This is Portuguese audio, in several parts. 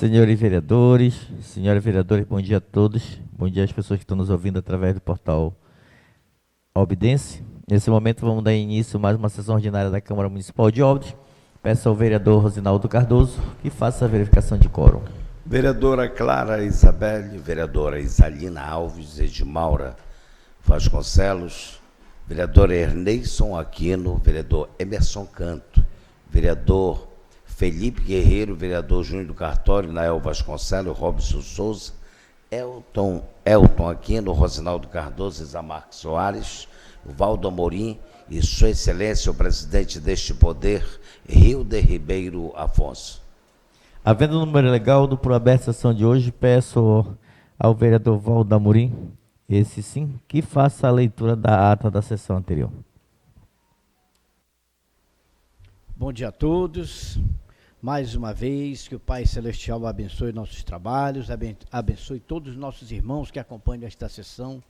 Senhores vereadores, bom dia a todos. Bom dia às pessoas que estão nos ouvindo através do portal Albidense. Nesse momento vamos dar início a mais uma sessão ordinária da Câmara Municipal de Óbidos. Peço ao vereador Rosinaldo Cardoso que faça a verificação de quórum. Vereadora Clara Isabelle, vereadora Isalina Alves, Edmaura Vasconcelos, vereador Erneison Aquino, vereador Emerson Canto, vereador Felipe Guerreiro, vereador Júnior do Cartório, Nael Vasconcelos, Robson Souza, Elton Aquino, Rosinaldo Cardoso, Isamarque Soares, Valdo Amorim e Sua Excelência, o presidente deste poder, Hilder Ribeiro Afonso. Havendo o número legal do por aberto a sessão de hoje, peço ao vereador Valdo Amorim, esse sim, que faça a leitura da ata da sessão anterior. Bom dia a todos. Mais uma vez, que o Pai Celestial abençoe nossos trabalhos, abençoe todos os nossos irmãos que acompanham esta sessão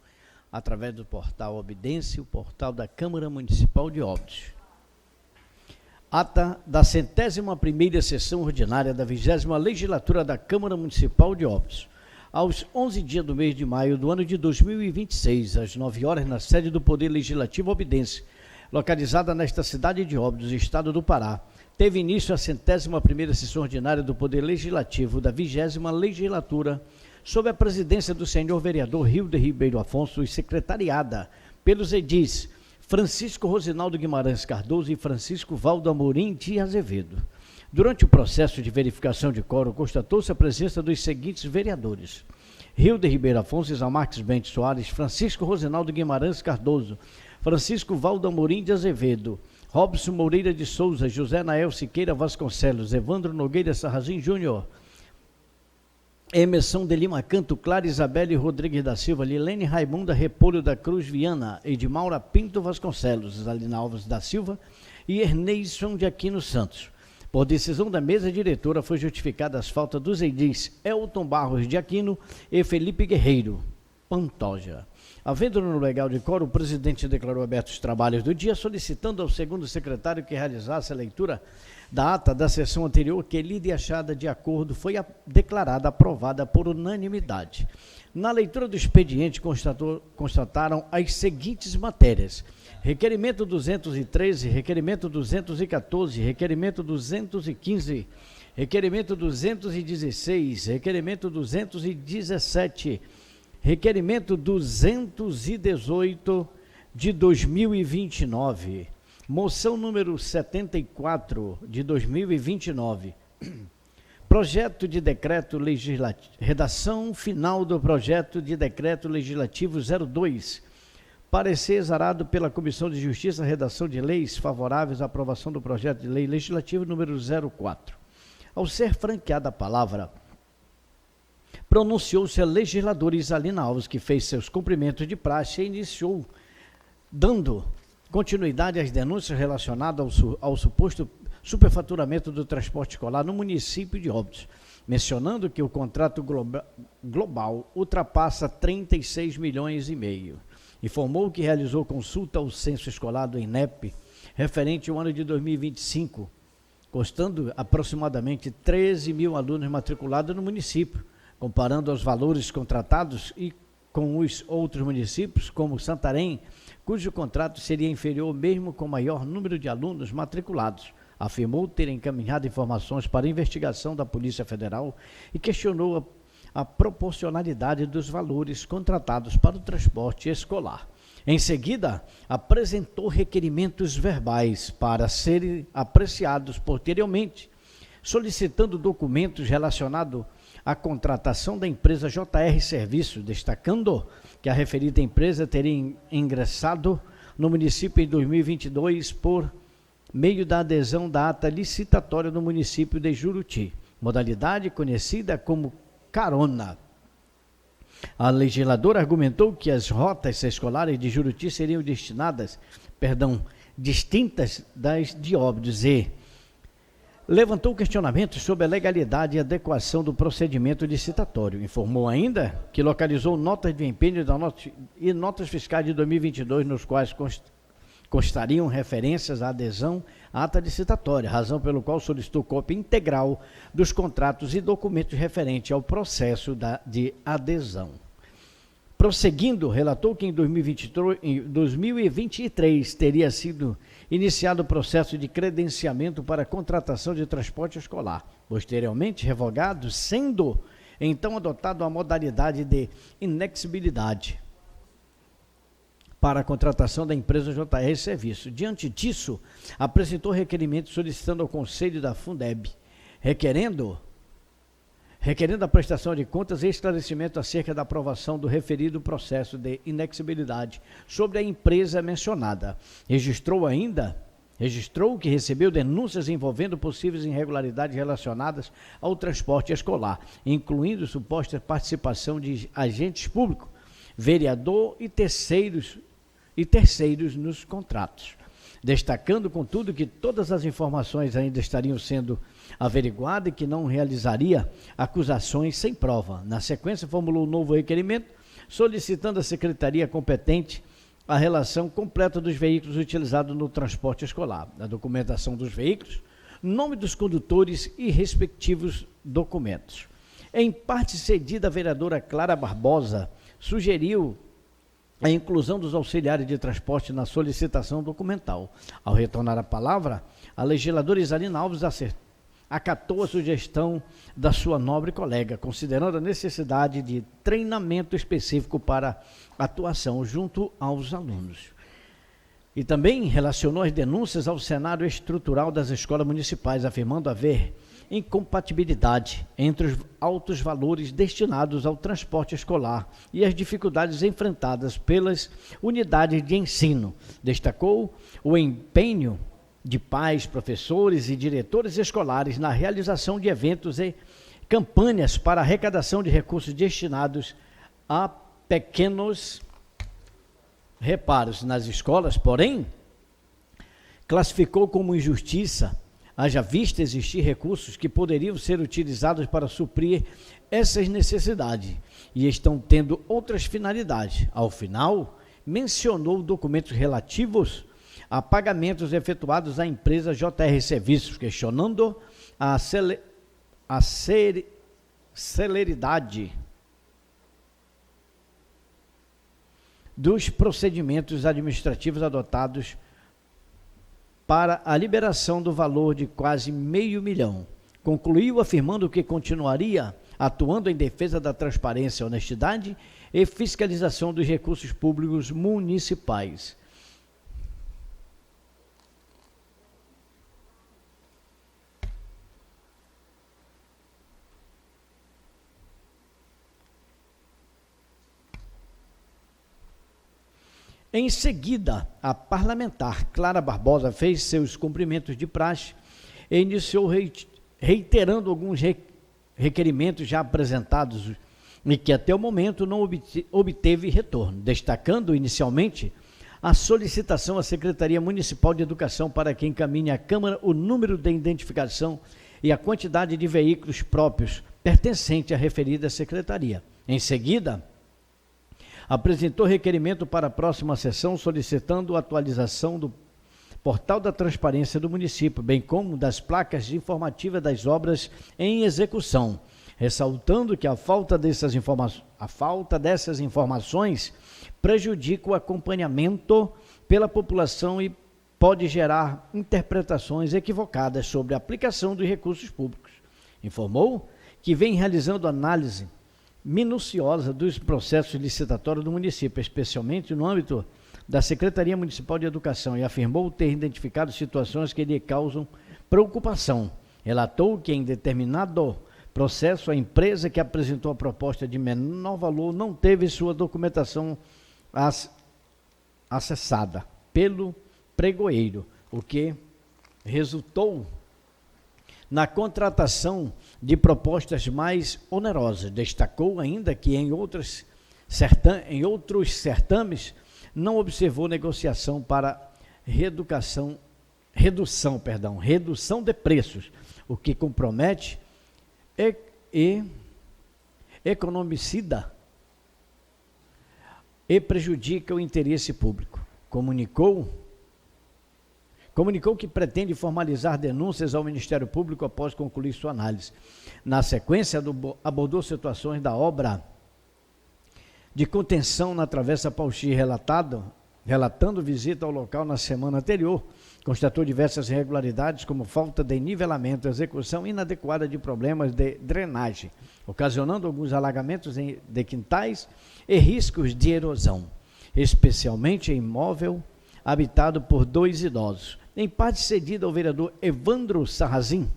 através do portal Obidense, o portal da Câmara Municipal de Óbidos. Ata da 101ª sessão ordinária da 20ª legislatura da Câmara Municipal de Óbidos. Aos 11 dias do mês de maio do ano de 2026, às 9 horas, na sede do Poder Legislativo Obidense, localizada nesta cidade de Óbidos, estado do Pará, teve início a 101ª sessão ordinária do Poder Legislativo da 20ª legislatura, sob a presidência do senhor vereador Hilder Ribeiro Afonso e secretariada pelos edis Francisco Rosinaldo Guimarães Cardoso e Francisco Valdo Amorim de Azevedo. Durante o processo de verificação de quórum, constatou-se a presença dos seguintes vereadores: Hilder Ribeiro Afonso, Isamarques Bentes Soares, Francisco Rosinaldo Guimarães Cardoso, Francisco Valdo Amorim de Azevedo, Robson Moreira de Souza, José Nael Siqueira Vasconcelos, Evandro Nogueira Sarrazin Júnior, Emerson de Lima Canto, Clara Isabelle Rodrigues da Silva, Lilene Raimunda Repolho da Cruz Viana, Edmaura Pinto Vasconcelos, Isalina Alves da Silva e Erneison de Aquino Santos. Por decisão da mesa diretora, foi justificada as faltas dos edis Elton Barros de Aquino e Felipe Guerreiro Pantoja. Havendo no legal de quórum, o presidente declarou abertos os trabalhos do dia, solicitando ao segundo secretário que realizasse a leitura da ata da sessão anterior, que lida e achada de acordo foi declarada aprovada por unanimidade. Na leitura do expediente, constataram as seguintes matérias: requerimento 213, requerimento 214, requerimento 215, requerimento 216, requerimento 217, requerimento 218 de 2029, moção número 74 de 2029, projeto de decreto legislativo, redação final do projeto de decreto legislativo 02, parecer exarado pela Comissão de Justiça, redação de leis favoráveis à aprovação do projeto de lei legislativo número 04. Ao ser franqueada a palavra, pronunciou-se a legisladora Isalina Alves, que fez seus cumprimentos de praxe e iniciou, dando continuidade às denúncias relacionadas ao suposto superfaturamento do transporte escolar no município de Óbidos, mencionando que o contrato global ultrapassa 36 milhões e meio. Informou que realizou consulta ao censo escolar do INEP, referente ao ano de 2025, constando aproximadamente 13 mil alunos matriculados no município, comparando os valores contratados e com os outros municípios, como Santarém, cujo contrato seria inferior mesmo com maior número de alunos matriculados. Afirmou ter encaminhado informações para investigação da Polícia Federal e questionou a proporcionalidade dos valores contratados para o transporte escolar. Em seguida, apresentou requerimentos verbais para serem apreciados posteriormente, solicitando documentos relacionados à contratação da empresa JR Serviços, destacando que a referida empresa teria ingressado no município em 2022 por meio da adesão da ata licitatória no município de Juruti, modalidade conhecida como carona. A legisladora argumentou que as rotas escolares de Juruti seriam distintas das de Óbidos e levantou questionamentos sobre a legalidade e adequação do procedimento licitatório. Informou ainda que localizou notas de empenho e notas fiscais de 2022, nos quais constariam referências à adesão à ata licitatória, razão pelo qual solicitou cópia integral dos contratos e documentos referentes ao processo de adesão. Prosseguindo, relatou que em 2023 teria sido iniciado o processo de credenciamento para contratação de transporte escolar, posteriormente revogado, sendo então adotada a modalidade de inexigibilidade para a contratação da empresa JR Serviço. Diante disso, apresentou requerimento solicitando ao Conselho da Fundeb, requerendo a prestação de contas e esclarecimento acerca da aprovação do referido processo de inexigibilidade sobre a empresa mencionada. Registrou que recebeu denúncias envolvendo possíveis irregularidades relacionadas ao transporte escolar, incluindo suposta participação de agentes públicos, vereador e terceiros nos contratos. Destacando, contudo, que todas as informações ainda estariam sendo averiguadas e que não realizaria acusações sem prova. Na sequência, formulou um novo requerimento, solicitando à secretaria competente a relação completa dos veículos utilizados no transporte escolar, a documentação dos veículos, nome dos condutores e respectivos documentos. Em parte cedida, a vereadora Clara Barbosa sugeriu a inclusão dos auxiliares de transporte na solicitação documental. Ao retornar a palavra, a legisladora Isalina Alves acatou a sugestão da sua nobre colega, considerando a necessidade de treinamento específico para atuação junto aos alunos. E também relacionou as denúncias ao cenário estrutural das escolas municipais, afirmando haver incompatibilidade entre os altos valores destinados ao transporte escolar e as dificuldades enfrentadas pelas unidades de ensino. Destacou o empenho de pais, professores e diretores escolares na realização de eventos e campanhas para arrecadação de recursos destinados a pequenos reparos nas escolas, porém, classificou como injustiça, haja vista existir recursos que poderiam ser utilizados para suprir essas necessidades e estão tendo outras finalidades. Ao final, mencionou documentos relativos a pagamentos efetuados à empresa JR Serviços, questionando a celeridade dos procedimentos administrativos adotados para a liberação do valor de quase R$500 mil. Concluiu afirmando que continuaria atuando em defesa da transparência, honestidade e fiscalização dos recursos públicos municipais. Em seguida, a parlamentar Clara Barbosa fez seus cumprimentos de praxe e iniciou reiterando alguns requerimentos já apresentados e que até o momento não obteve retorno, destacando inicialmente a solicitação à Secretaria Municipal de Educação para que encaminhe à Câmara o número de identificação e a quantidade de veículos próprios pertencente à referida secretaria. Em seguida, apresentou requerimento para a próxima sessão solicitando a atualização do portal da transparência do município, bem como das placas informativas das obras em execução, ressaltando que a falta dessas informações prejudica o acompanhamento pela população e pode gerar interpretações equivocadas sobre a aplicação dos recursos públicos. Informou que vem realizando análise minuciosa dos processos licitatórios do município, especialmente no âmbito da Secretaria Municipal de Educação, e afirmou ter identificado situações que lhe causam preocupação. Relatou que em determinado processo a empresa que apresentou a proposta de menor valor não teve sua documentação acessada pelo pregoeiro, o que resultou na contratação de propostas mais onerosas. Destacou ainda que em outros certames não observou negociação para redução de preços, o que compromete e economicida e prejudica o interesse público. Comunicou comunicou que pretende formalizar denúncias ao Ministério Público após concluir sua análise. Na sequência, abordou situações da obra de contenção na Travessa Pauxi, relatando visita ao local na semana anterior. Constatou diversas irregularidades, como falta de nivelamento, execução inadequada de problemas de drenagem, ocasionando alguns alagamentos de quintais e riscos de erosão, especialmente em imóvel habitado por 2 idosos. Em parte cedida ao vereador Evandro Sarrazin,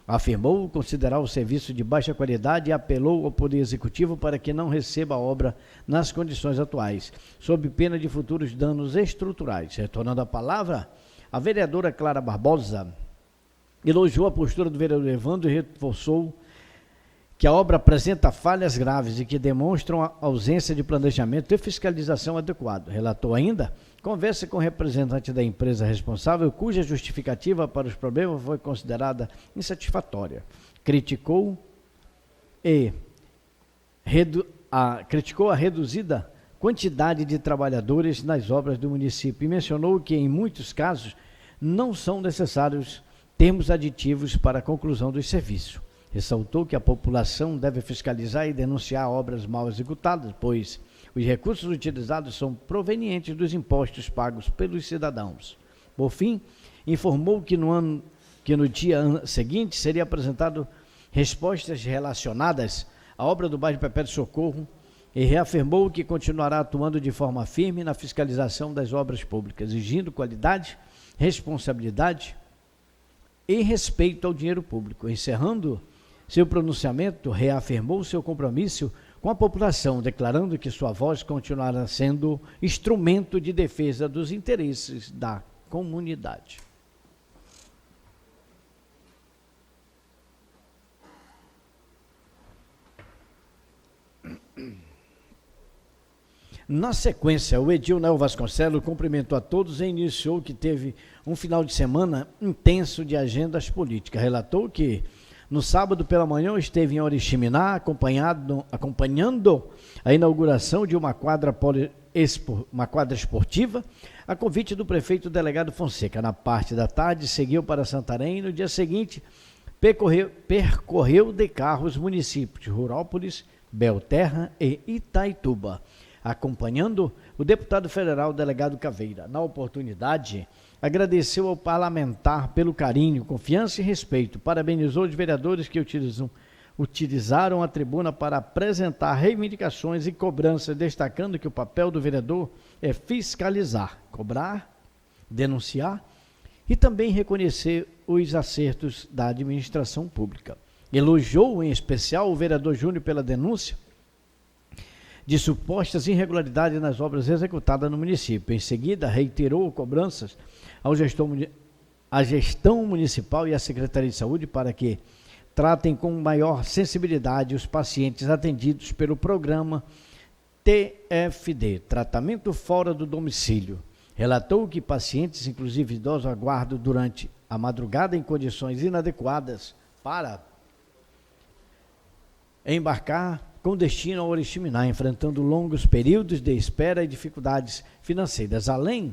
afirmou considerar o serviço de baixa qualidade e apelou ao Poder Executivo para que não receba a obra nas condições atuais, sob pena de futuros danos estruturais. Retornando a palavra, a vereadora Clara Barbosa elogiou a postura do vereador Evandro e reforçou que a obra apresenta falhas graves e que demonstram a ausência de planejamento e fiscalização adequado. Relatou ainda conversa com o representante da empresa responsável, cuja justificativa para os problemas foi considerada insatisfatória. Criticou a reduzida quantidade de trabalhadores nas obras do município e mencionou que, em muitos casos, não são necessários termos aditivos para a conclusão dos serviços. Ressaltou que a população deve fiscalizar e denunciar obras mal executadas, pois os recursos utilizados são provenientes dos impostos pagos pelos cidadãos. Por fim, informou que no dia seguinte seria apresentado respostas relacionadas à obra do bairro Perpétuo Socorro e reafirmou que continuará atuando de forma firme na fiscalização das obras públicas, exigindo qualidade, responsabilidade e respeito ao dinheiro público. Encerrando seu pronunciamento, reafirmou seu compromisso com a população, declarando que sua voz continuará sendo instrumento de defesa dos interesses da comunidade. Na sequência, o Edilnel Vasconcelos cumprimentou a todos e iniciou que teve um final de semana intenso de agendas políticas. Relatou que no sábado pela manhã esteve em Oriximiná, acompanhando a inauguração de uma quadra esportiva, a convite do prefeito delegado Fonseca. Na parte da tarde, seguiu para Santarém e no dia seguinte percorreu de carro os municípios de Rurópolis, Belterra e Itaituba, acompanhando o deputado federal delegado Caveira. Na oportunidade, agradeceu ao parlamentar pelo carinho, confiança e respeito, parabenizou os vereadores que utilizaram a tribuna para apresentar reivindicações e cobranças, destacando que o papel do vereador é fiscalizar, cobrar, denunciar e também reconhecer os acertos da administração pública. Elogiou em especial o vereador Júnior pela denúncia de supostas irregularidades nas obras executadas no município. Em seguida, reiterou cobranças à gestão municipal e à Secretaria de Saúde para que tratem com maior sensibilidade os pacientes atendidos pelo programa TFD, Tratamento Fora do Domicílio. Relatou que pacientes, inclusive idosos, aguardam durante a madrugada em condições inadequadas para embarcar com destino ao Oriximiná, enfrentando longos períodos de espera e dificuldades financeiras, além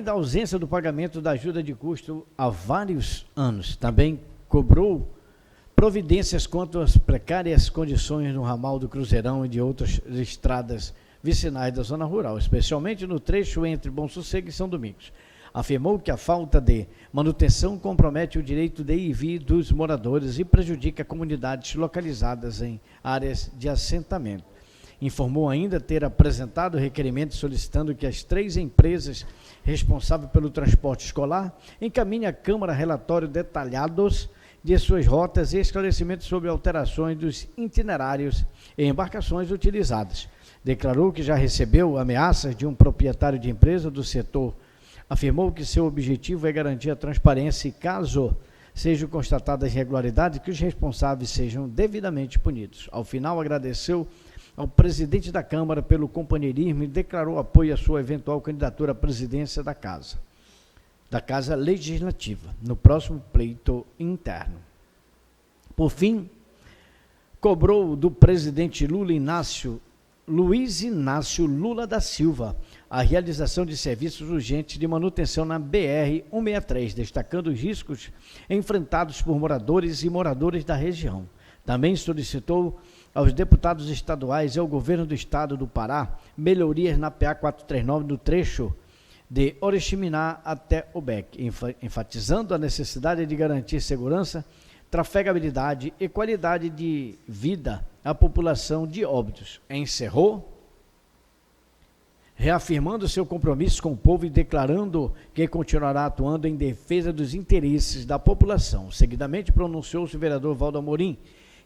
da ausência do pagamento da ajuda de custo há vários anos. Também cobrou providências quanto às precárias condições no ramal do Cruzeirão e de outras estradas vicinais da zona rural, especialmente no trecho entre Bom Sossego e São Domingos. Afirmou que a falta de manutenção compromete o direito de ir e vir dos moradores e prejudica comunidades localizadas em áreas de assentamento. Informou ainda ter apresentado requerimento solicitando que as 3 empresas responsáveis pelo transporte escolar encaminhem à Câmara relatórios detalhados de suas rotas e esclarecimentos sobre alterações dos itinerários e embarcações utilizadas. Declarou que já recebeu ameaças de um proprietário de empresa do setor. Afirmou que seu objetivo é garantir a transparência e, caso sejam constatadas irregularidades, que os responsáveis sejam devidamente punidos. Ao final, agradeceu ao presidente da Câmara pelo companheirismo e declarou apoio à sua eventual candidatura à presidência da Casa Legislativa, no próximo pleito interno. Por fim, cobrou do presidente Luiz Inácio Lula da Silva a realização de serviços urgentes de manutenção na BR-163, destacando os riscos enfrentados por moradores e moradoras da região. Também solicitou aos deputados estaduais e ao governo do estado do Pará melhorias na PA 439 no trecho de Oriximiná até Ubec, enfatizando a necessidade de garantir segurança, trafegabilidade e qualidade de vida à população de Óbidos. Encerrou reafirmando seu compromisso com o povo e declarando que continuará atuando em defesa dos interesses da população. Seguidamente pronunciou-se o vereador Valdo Amorim,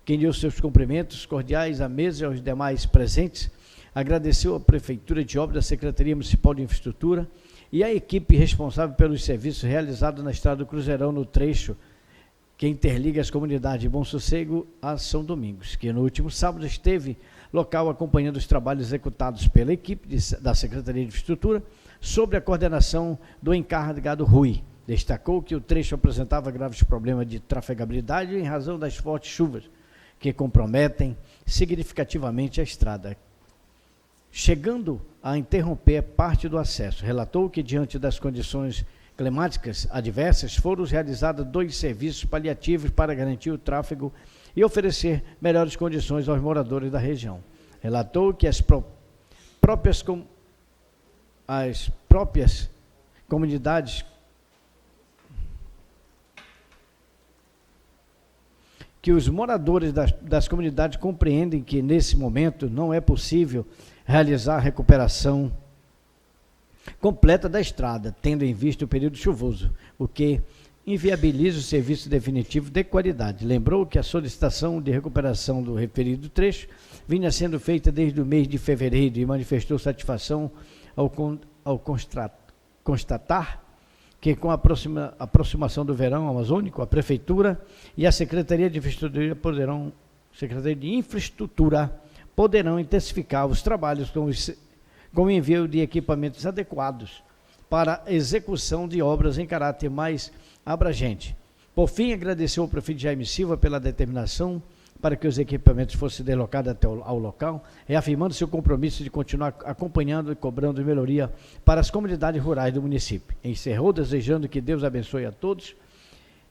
quem deu seus cumprimentos cordiais à mesa e aos demais presentes, agradeceu à Prefeitura de Óbidos, à Secretaria Municipal de Infraestrutura e à equipe responsável pelos serviços realizados na Estrada do Cruzeirão no trecho que interliga as comunidades de Bom Sossego a São Domingos, que no último sábado esteve local acompanhando os trabalhos executados pela equipe da Secretaria de Infraestrutura sob a coordenação do encarregado Rui. Destacou que o trecho apresentava graves problemas de trafegabilidade em razão das fortes chuvas, que comprometem significativamente a estrada, chegando a interromper parte do acesso. Relatou que, diante das condições climáticas adversas, foram realizados 2 serviços paliativos para garantir o tráfego e oferecer melhores condições aos moradores da região. Relatou que as próprias comunidades que os moradores das comunidades compreendem que, nesse momento, não é possível realizar a recuperação completa da estrada, tendo em vista o período chuvoso, o que inviabiliza o serviço definitivo de qualidade. Lembrou que a solicitação de recuperação do referido trecho vinha sendo feita desde o mês de fevereiro e manifestou satisfação ao constatar que, com a aproximação do verão amazônico, a Prefeitura e a Secretaria de Infraestrutura poderão intensificar os trabalhos com o envio de equipamentos adequados para a execução de obras em caráter mais abrangente. Por fim, agradeceu ao prefeito Jaime Silva pela determinação para que os equipamentos fossem deslocados até ao local, reafirmando seu compromisso de continuar acompanhando e cobrando melhoria para as comunidades rurais do município. Encerrou desejando que Deus abençoe a todos,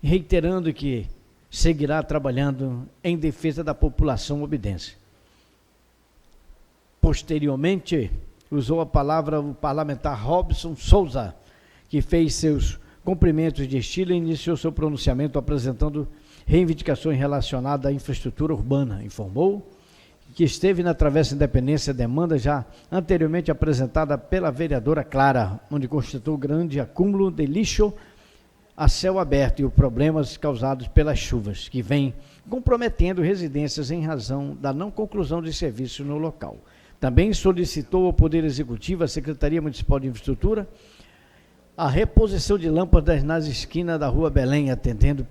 reiterando que seguirá trabalhando em defesa da população obidense. Posteriormente, usou a palavra o parlamentar Robson Souza, que fez seus cumprimentos de estilo e iniciou seu pronunciamento apresentando reivindicações relacionadas à infraestrutura urbana. Informou que esteve na Travessa Independência demanda já anteriormente apresentada pela vereadora Clara, onde constatou grande acúmulo de lixo a céu aberto e os problemas causados pelas chuvas, que vêm comprometendo residências em razão da não conclusão de serviços no local. Também solicitou ao Poder Executivo, à Secretaria Municipal de Infraestrutura, a reposição de lâmpadas nas esquinas da Rua Belém, atendendo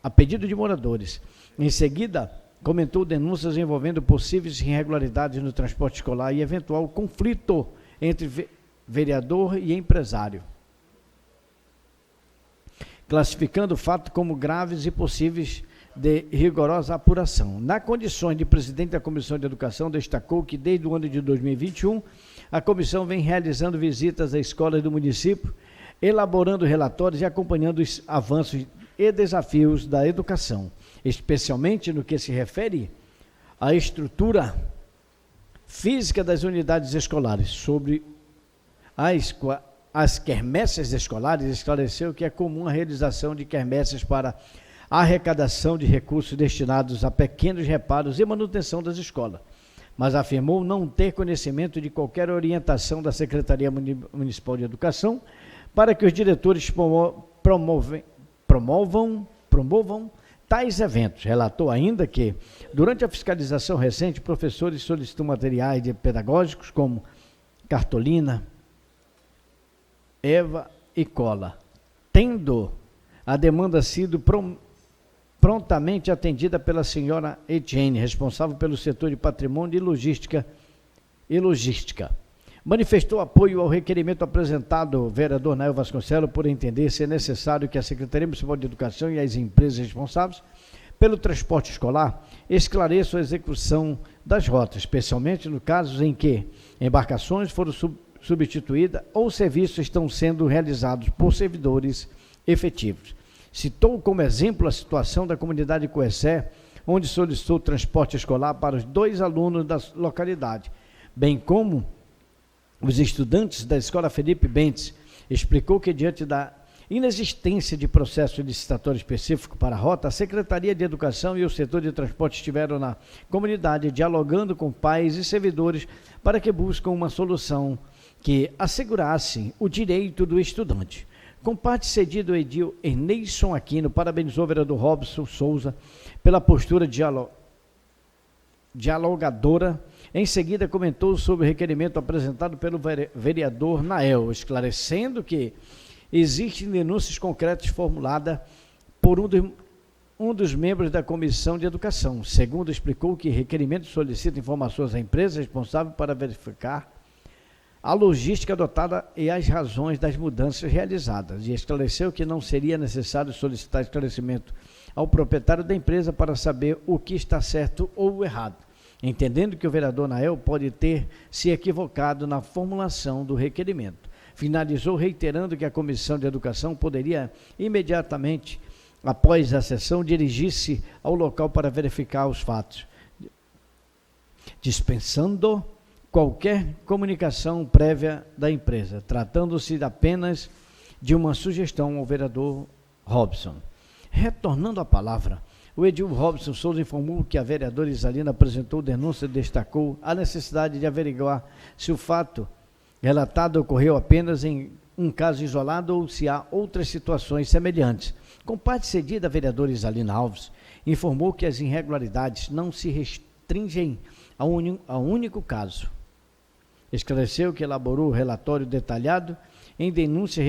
a pedido de moradores. Em seguida, comentou denúncias envolvendo possíveis irregularidades no transporte escolar e eventual conflito entre vereador e empresário, classificando o fato como graves e possíveis de rigorosa apuração. Na condições de presidente da Comissão de Educação, destacou que desde o ano de 2021, a comissão vem realizando visitas às escolas do município, elaborando relatórios e acompanhando os avanços e desafios da educação, especialmente no que se refere à estrutura física das unidades escolares. Sobre as quermesses escolares, esclareceu que é comum a realização de quermesses para a arrecadação de recursos destinados a pequenos reparos e manutenção das escolas, mas afirmou não ter conhecimento de qualquer orientação da Secretaria Municipal de Educação para que os diretores promovam tais eventos. Relatou ainda que, durante a fiscalização recente, professores solicitam materiais pedagógicos como cartolina, Eva e cola, tendo a demanda sido prontamente atendida pela senhora Etienne, responsável pelo setor de patrimônio e logística. Manifestou apoio ao requerimento apresentado ao vereador Nael Vasconcelos por entender ser necessário que a Secretaria Municipal de Educação e as empresas responsáveis pelo transporte escolar esclareçam a execução das rotas, especialmente no caso em que embarcações foram substituída ou serviços estão sendo realizados por servidores efetivos. Citou como exemplo a situação da comunidade de Coessé, onde solicitou transporte escolar para os 2 alunos da localidade, bem como os estudantes da Escola Felipe Bentes. Explicou que, diante da inexistência de processo licitatório específico para a rota, a Secretaria de Educação e o setor de transporte estiveram na comunidade dialogando com pais e servidores para que buscam uma solução que assegurasse o direito do estudante. Com parte cedida, o edil Erneisson Aquino parabenizou o vereador Robson Souza pela postura dialogadora. Em seguida, comentou sobre o requerimento apresentado pelo vereador Nael, esclarecendo que existem denúncias concretas formuladas por um dos membros da Comissão de Educação. Segundo, explicou que o requerimento solicita informações à empresa responsável para verificar a logística adotada e as razões das mudanças realizadas, e esclareceu que não seria necessário solicitar esclarecimento ao proprietário da empresa para saber o que está certo ou errado, entendendo que o vereador Nael pode ter se equivocado na formulação do requerimento. Finalizou reiterando que a Comissão de Educação poderia imediatamente, após a sessão, dirigir-se ao local para verificar os fatos, dispensando qualquer comunicação prévia da empresa, tratando-se apenas de uma sugestão ao vereador Robson. Retornando a palavra, o edil Robson Souza informou que a vereadora Isalina apresentou denúncia e destacou a necessidade de averiguar se o fato relatado ocorreu apenas em um caso isolado ou se há outras situações semelhantes. Com parte cedida, a vereadora Isalina Alves informou que as irregularidades não se restringem a um único caso. Esclareceu que elaborou o relatório detalhado em denúncias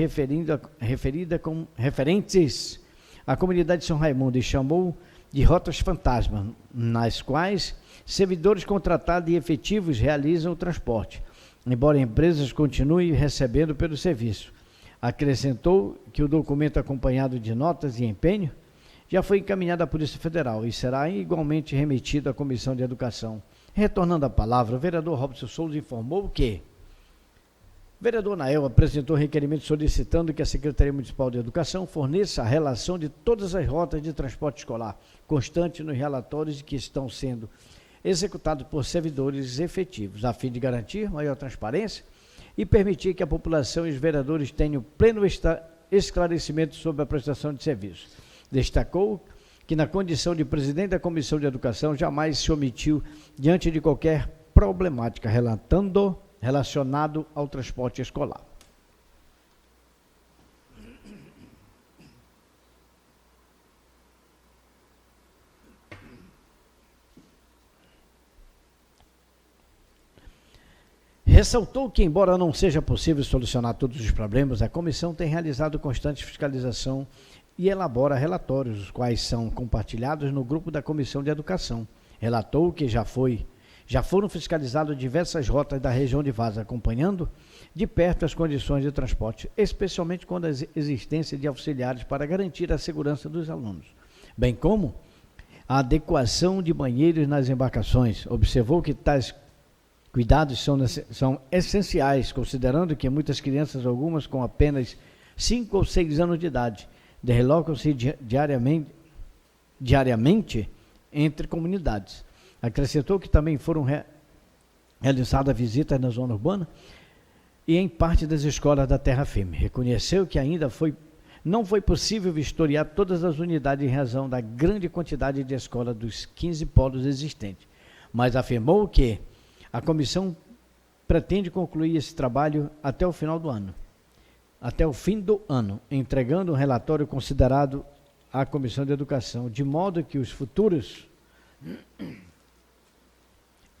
referentes à comunidade de São Raimundo e chamou de rotas fantasma, nas quais servidores contratados e efetivos realizam o transporte, embora empresas continuem recebendo pelo serviço. Acrescentou que o documento acompanhado de notas e empenho já foi encaminhado à Polícia Federal e será igualmente remetido à Comissão de Educação. Retornando a palavra, o vereador Robson Souza informou que o vereador Nael apresentou requerimento solicitando que a Secretaria Municipal de Educação forneça a relação de todas as rotas de transporte escolar, constante nos relatórios que estão sendo executados por servidores efetivos, a fim de garantir maior transparência e permitir que a população e os vereadores tenham pleno esclarecimento sobre a prestação de serviços. Destacou que, na condição de presidente da Comissão de Educação, jamais se omitiu diante de qualquer problemática relacionado ao transporte escolar. Ressaltou que, embora não seja possível solucionar todos os problemas, a comissão tem realizado constante fiscalização e elabora relatórios, os quais são compartilhados no grupo da Comissão de Educação. Relatou que já foram fiscalizadas diversas rotas da região de Vaza, acompanhando de perto as condições de transporte, especialmente quando a existência de auxiliares para garantir a segurança dos alunos, bem como a adequação de banheiros nas embarcações. Observou que tais cuidados são essenciais, considerando que muitas crianças, algumas com apenas 5 ou 6 anos de idade, deslocam-se diariamente entre comunidades. Acrescentou que também foram realizadas visitas na zona urbana e em parte das escolas da terra firme. Reconheceu que ainda não foi possível vistoriar todas as unidades em razão da grande quantidade de escolas dos 15 polos existentes, mas afirmou que a comissão pretende concluir esse trabalho até o fim do ano, entregando um relatório considerado à Comissão de Educação, de modo que os futuros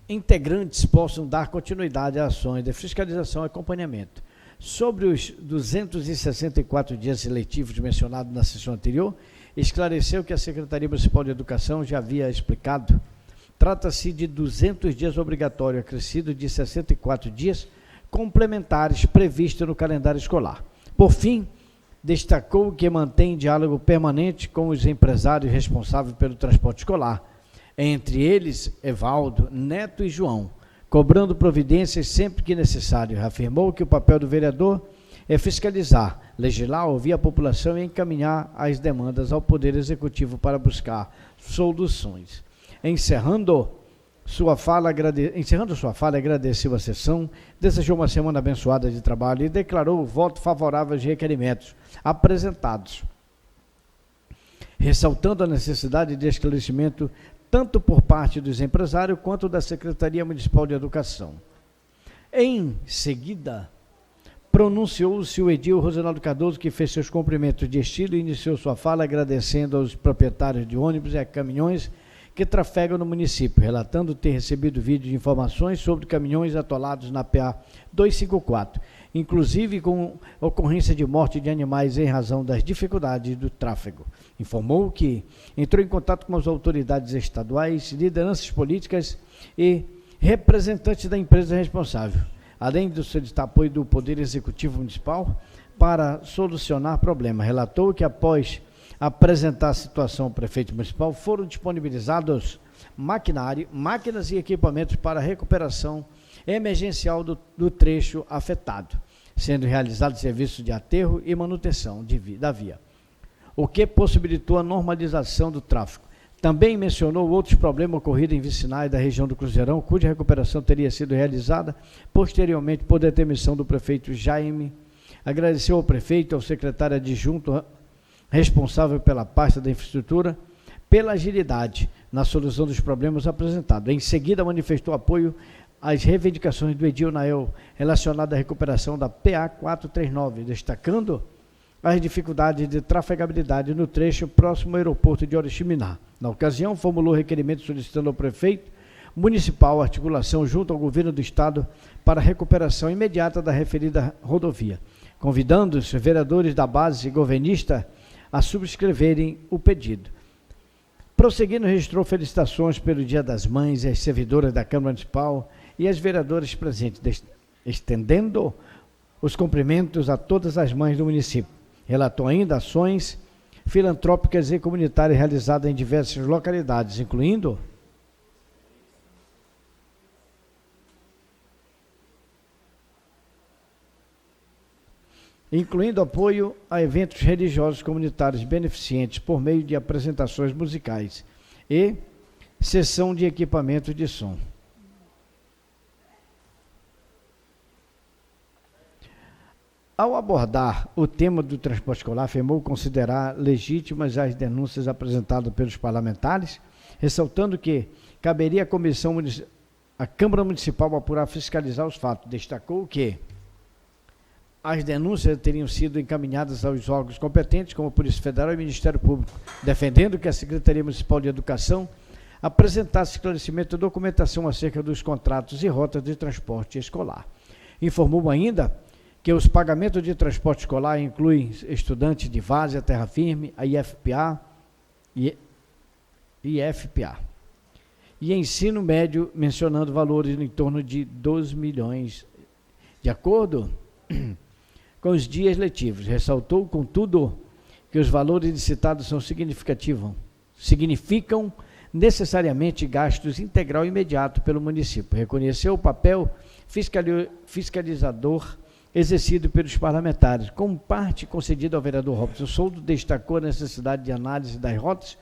integrantes possam dar continuidade a ações de fiscalização e acompanhamento. Sobre os 264 dias letivos mencionados na sessão anterior, esclareceu que a Secretaria Municipal de Educação já havia explicado. Trata-se de 200 dias obrigatórios, acrescido de 64 dias complementares previstos no calendário escolar. Por fim, destacou que mantém diálogo permanente com os empresários responsáveis pelo transporte escolar, entre eles Evaldo, Neto e João, cobrando providências sempre que necessário. Afirmou que o papel do vereador é fiscalizar, legislar, ouvir a população e encaminhar as demandas ao Poder Executivo para buscar soluções. Encerrando sua fala, agradeceu a sessão, desejou uma semana abençoada de trabalho e declarou o voto favorável aos requerimentos apresentados, ressaltando a necessidade de esclarecimento tanto por parte dos empresários quanto da Secretaria Municipal de Educação. Em seguida, pronunciou-se o edil Rosinaldo Cardoso, que fez seus cumprimentos de estilo e iniciou sua fala agradecendo aos proprietários de ônibus e caminhões que trafegam no município, relatando ter recebido vídeo de informações sobre caminhões atolados na PA 254, inclusive com ocorrência de morte de animais em razão das dificuldades do tráfego. Informou que entrou em contato com as autoridades estaduais, lideranças políticas e representantes da empresa responsável, além de solicitar apoio do Poder Executivo Municipal para solucionar problemas. Relatou que após apresentar a situação ao prefeito municipal, foram disponibilizados máquinas e equipamentos para a recuperação emergencial do trecho afetado, sendo realizado serviço de aterro e manutenção da via, o que possibilitou a normalização do tráfego. Também mencionou outros problemas ocorridos em vicinais da região do Cruzeirão, cuja recuperação teria sido realizada posteriormente por determinação do prefeito Jaime. Agradeceu ao prefeito e ao secretário adjunto responsável pela pasta da infraestrutura, pela agilidade na solução dos problemas apresentados. Em seguida, manifestou apoio às reivindicações do edil Nael relacionadas à recuperação da PA 439, destacando as dificuldades de trafegabilidade no trecho próximo ao aeroporto de Oriximiná. Na ocasião, formulou requerimento solicitando ao prefeito municipal articulação junto ao governo do estado para a recuperação imediata da referida rodovia, convidando os vereadores da base governista a subscreverem o pedido. Prosseguindo, registrou felicitações pelo Dia das Mães às servidoras da Câmara Municipal e às vereadoras presentes, estendendo os cumprimentos a todas as mães do município. Relatou ainda ações filantrópicas e comunitárias realizadas em diversas localidades, incluindo apoio a eventos religiosos comunitários beneficentes por meio de apresentações musicais e sessão de equipamento de som. Ao abordar o tema do transporte escolar, afirmou considerar legítimas as denúncias apresentadas pelos parlamentares, ressaltando que caberia à Câmara Municipal apurar e fiscalizar os fatos. Destacou que as denúncias teriam sido encaminhadas aos órgãos competentes, como a Polícia Federal e o Ministério Público, defendendo que a Secretaria Municipal de Educação apresentasse esclarecimento e documentação acerca dos contratos e rotas de transporte escolar. Informou ainda que os pagamentos de transporte escolar incluem estudantes de várzea, terra firme, a IFPA e ensino médio, mencionando valores em torno de 12 milhões. De acordo com os dias letivos, ressaltou, contudo, que os valores citados significam necessariamente gastos integral e imediato pelo município. Reconheceu o papel fiscalizador exercido pelos parlamentares. Como parte concedida ao vereador Robson Soldo, destacou a necessidade de análise das rotas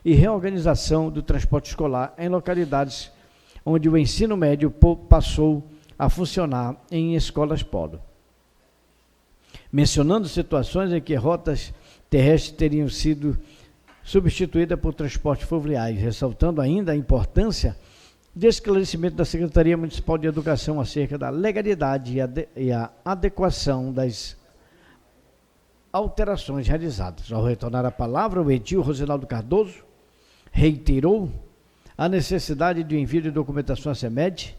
e reorganização do transporte escolar em localidades onde o ensino médio passou a funcionar em escolas polo, mencionando situações em que rotas terrestres teriam sido substituídas por transportes fluviais, ressaltando ainda a importância de esclarecimento da Secretaria Municipal de Educação acerca da legalidade e a adequação das alterações realizadas. Ao retornar a palavra, o edil Rosinaldo Cardoso reiterou a necessidade de envio de documentação à CEMED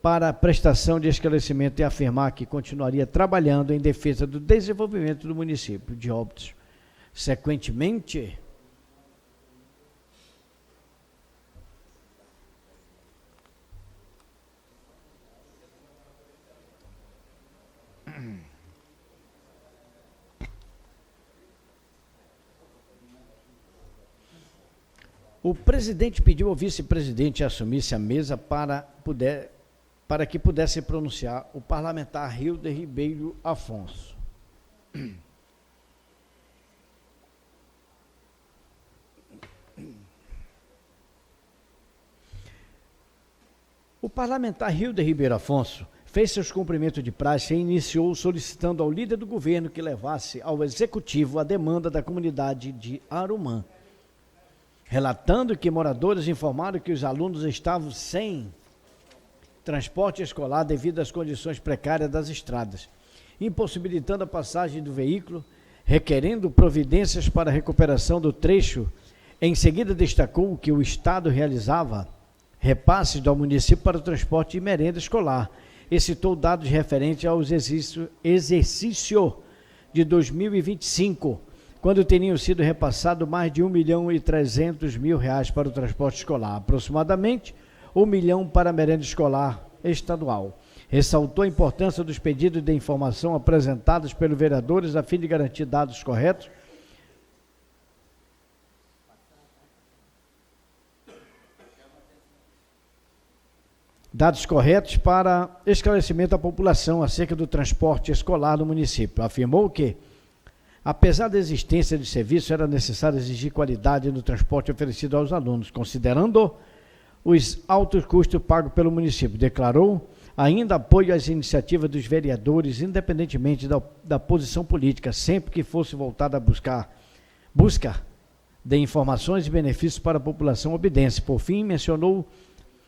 para a prestação de esclarecimento e afirmar que continuaria trabalhando em defesa do desenvolvimento do município de Óbidos. Sequentemente, O presidente pediu ao vice-presidente assumisse a mesa para que pudesse pronunciar o parlamentar Hilder Ribeiro Afonso. O parlamentar Hilder Ribeiro Afonso fez seus cumprimentos de praxe e iniciou solicitando ao líder do governo que levasse ao executivo a demanda da comunidade de Arumã, relatando que moradores informaram que os alunos estavam sem transporte escolar devido às condições precárias das estradas, impossibilitando a passagem do veículo, requerendo providências para a recuperação do trecho. Em seguida, destacou que o Estado realizava repasses do município para o transporte de merenda escolar e citou dados referentes ao exercício de 2025, quando teriam sido repassados mais de R$1.300.000 para o transporte escolar, aproximadamente R$1 milhão para a merenda escolar estadual. Ressaltou a importância dos pedidos de informação apresentados pelos vereadores a fim de garantir dados corretos para esclarecimento da população acerca do transporte escolar no município. Afirmou que, apesar da existência de serviço, era necessário exigir qualidade no transporte oferecido aos alunos, considerando os altos custos pagos pelo município. Declarou ainda apoio às iniciativas dos vereadores, independentemente da posição política, sempre que fosse voltada a busca de informações e benefícios para a população obidense. Por fim, mencionou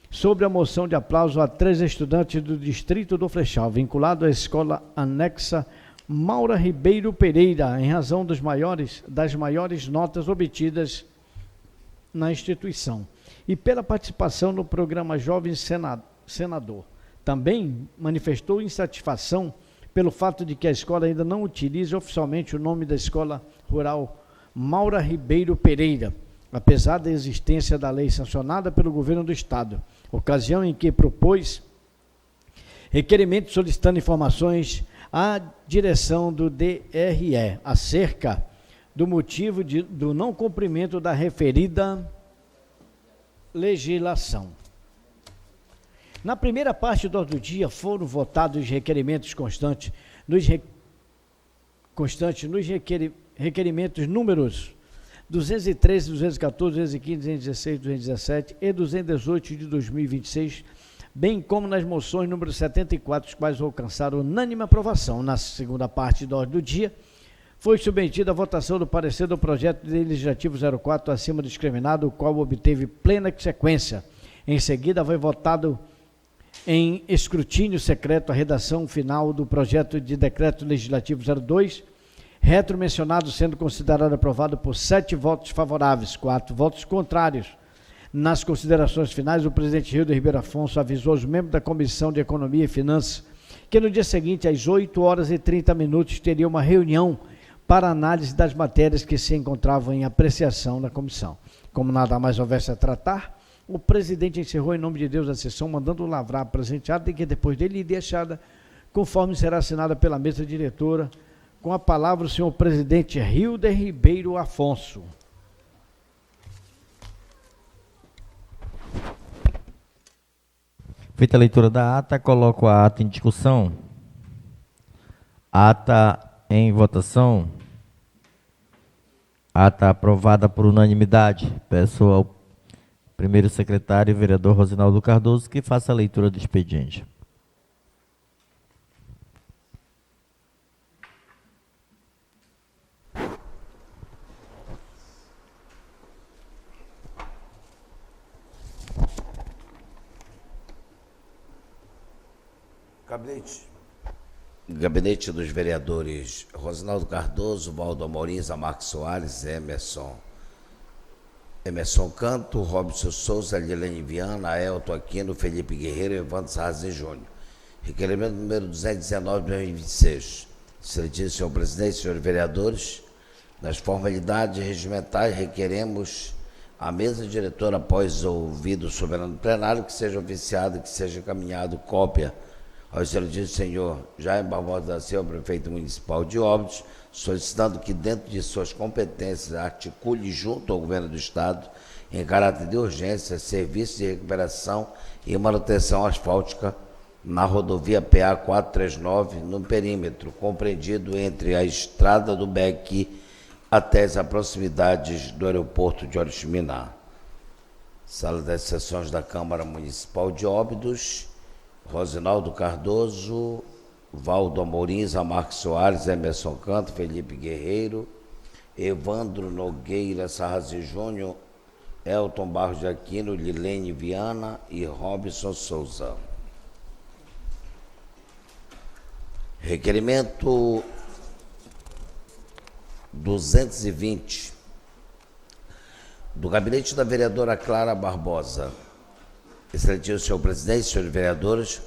sobre a moção de aplauso a 3 estudantes do distrito do Flechal, vinculado à escola anexa Maura Ribeiro Pereira, em razão das maiores notas obtidas na instituição, e pela participação no programa Jovem Senador. Também manifestou insatisfação pelo fato de que a escola ainda não utiliza oficialmente o nome da Escola Rural Maura Ribeiro Pereira, apesar da existência da lei sancionada pelo governo do Estado, ocasião em que propôs requerimento solicitando informações à direção do DRE acerca do motivo do não cumprimento da referida legislação. Na primeira parte do ordem do dia foram votados os requerimentos constantes nos requerimentos números 213, 214, 215, 216, 217 e 218 de 2026, bem como nas moções número 74, os quais alcançaram unânime aprovação. Na segunda parte da ordem do dia, foi submetida a votação do parecer do projeto de lei legislativo 04 acima discriminado, o qual obteve plena sequência. Em seguida, foi votado em escrutínio secreto a redação final do projeto de decreto legislativo 02, retromencionado sendo considerado aprovado por 7 votos favoráveis, 4 votos contrários. Nas considerações finais, o presidente Hilder Ribeiro Afonso avisou os membros da Comissão de Economia e Finanças que no dia seguinte, às 8h30, teria uma reunião para análise das matérias que se encontravam em apreciação na comissão. Como nada mais houvesse a tratar, o presidente encerrou em nome de Deus a sessão, mandando lavrar a presente ata, que depois dele iria deixada, conforme será assinada pela mesa diretora. Com a palavra o senhor presidente Hilder Ribeiro Afonso. Feita a leitura da ata, coloco a ata em discussão. Ata em votação. Ata aprovada por unanimidade. Peço ao primeiro secretário, vereador Rosinaldo Cardoso, que faça a leitura do expediente. Gabinete dos vereadores Rosinaldo Cardoso, Valdo Amorim, Zamarco Soares, Emerson Canto, Robson Souza, Lilene Viana, Aelton Aquino, Felipe Guerreiro e Evandro Sarrazin Júnior. Requerimento número 219 de 2026. Excelentíssimo senhor presidente, senhores vereadores, nas formalidades regimentais, requeremos a mesa diretora, após ouvido o soberano plenário, que seja oficiado, que seja encaminhado cópia ao excelentíssimo senhor Jaime Barbosa da Silva, prefeito municipal de Óbidos, solicitando que, dentro de suas competências, articule junto ao governo do Estado, em caráter de urgência, serviços de recuperação e manutenção asfáltica na rodovia PA 439, no perímetro compreendido entre a estrada do Beck até as proximidades do aeroporto de Oriximiná. Sala das sessões da Câmara Municipal de Óbidos, Rosinaldo Cardoso, Valdo Amorim, Zamarque Soares, Emerson Canto, Felipe Guerreiro, Evandro Nogueira Sarrazi Júnior, Elton Barros de Aquino, Lilene Viana e Robson Souza. Requerimento 220 do gabinete da vereadora Clara Barbosa. Excelentíssimo senhor presidente, senhores vereadores,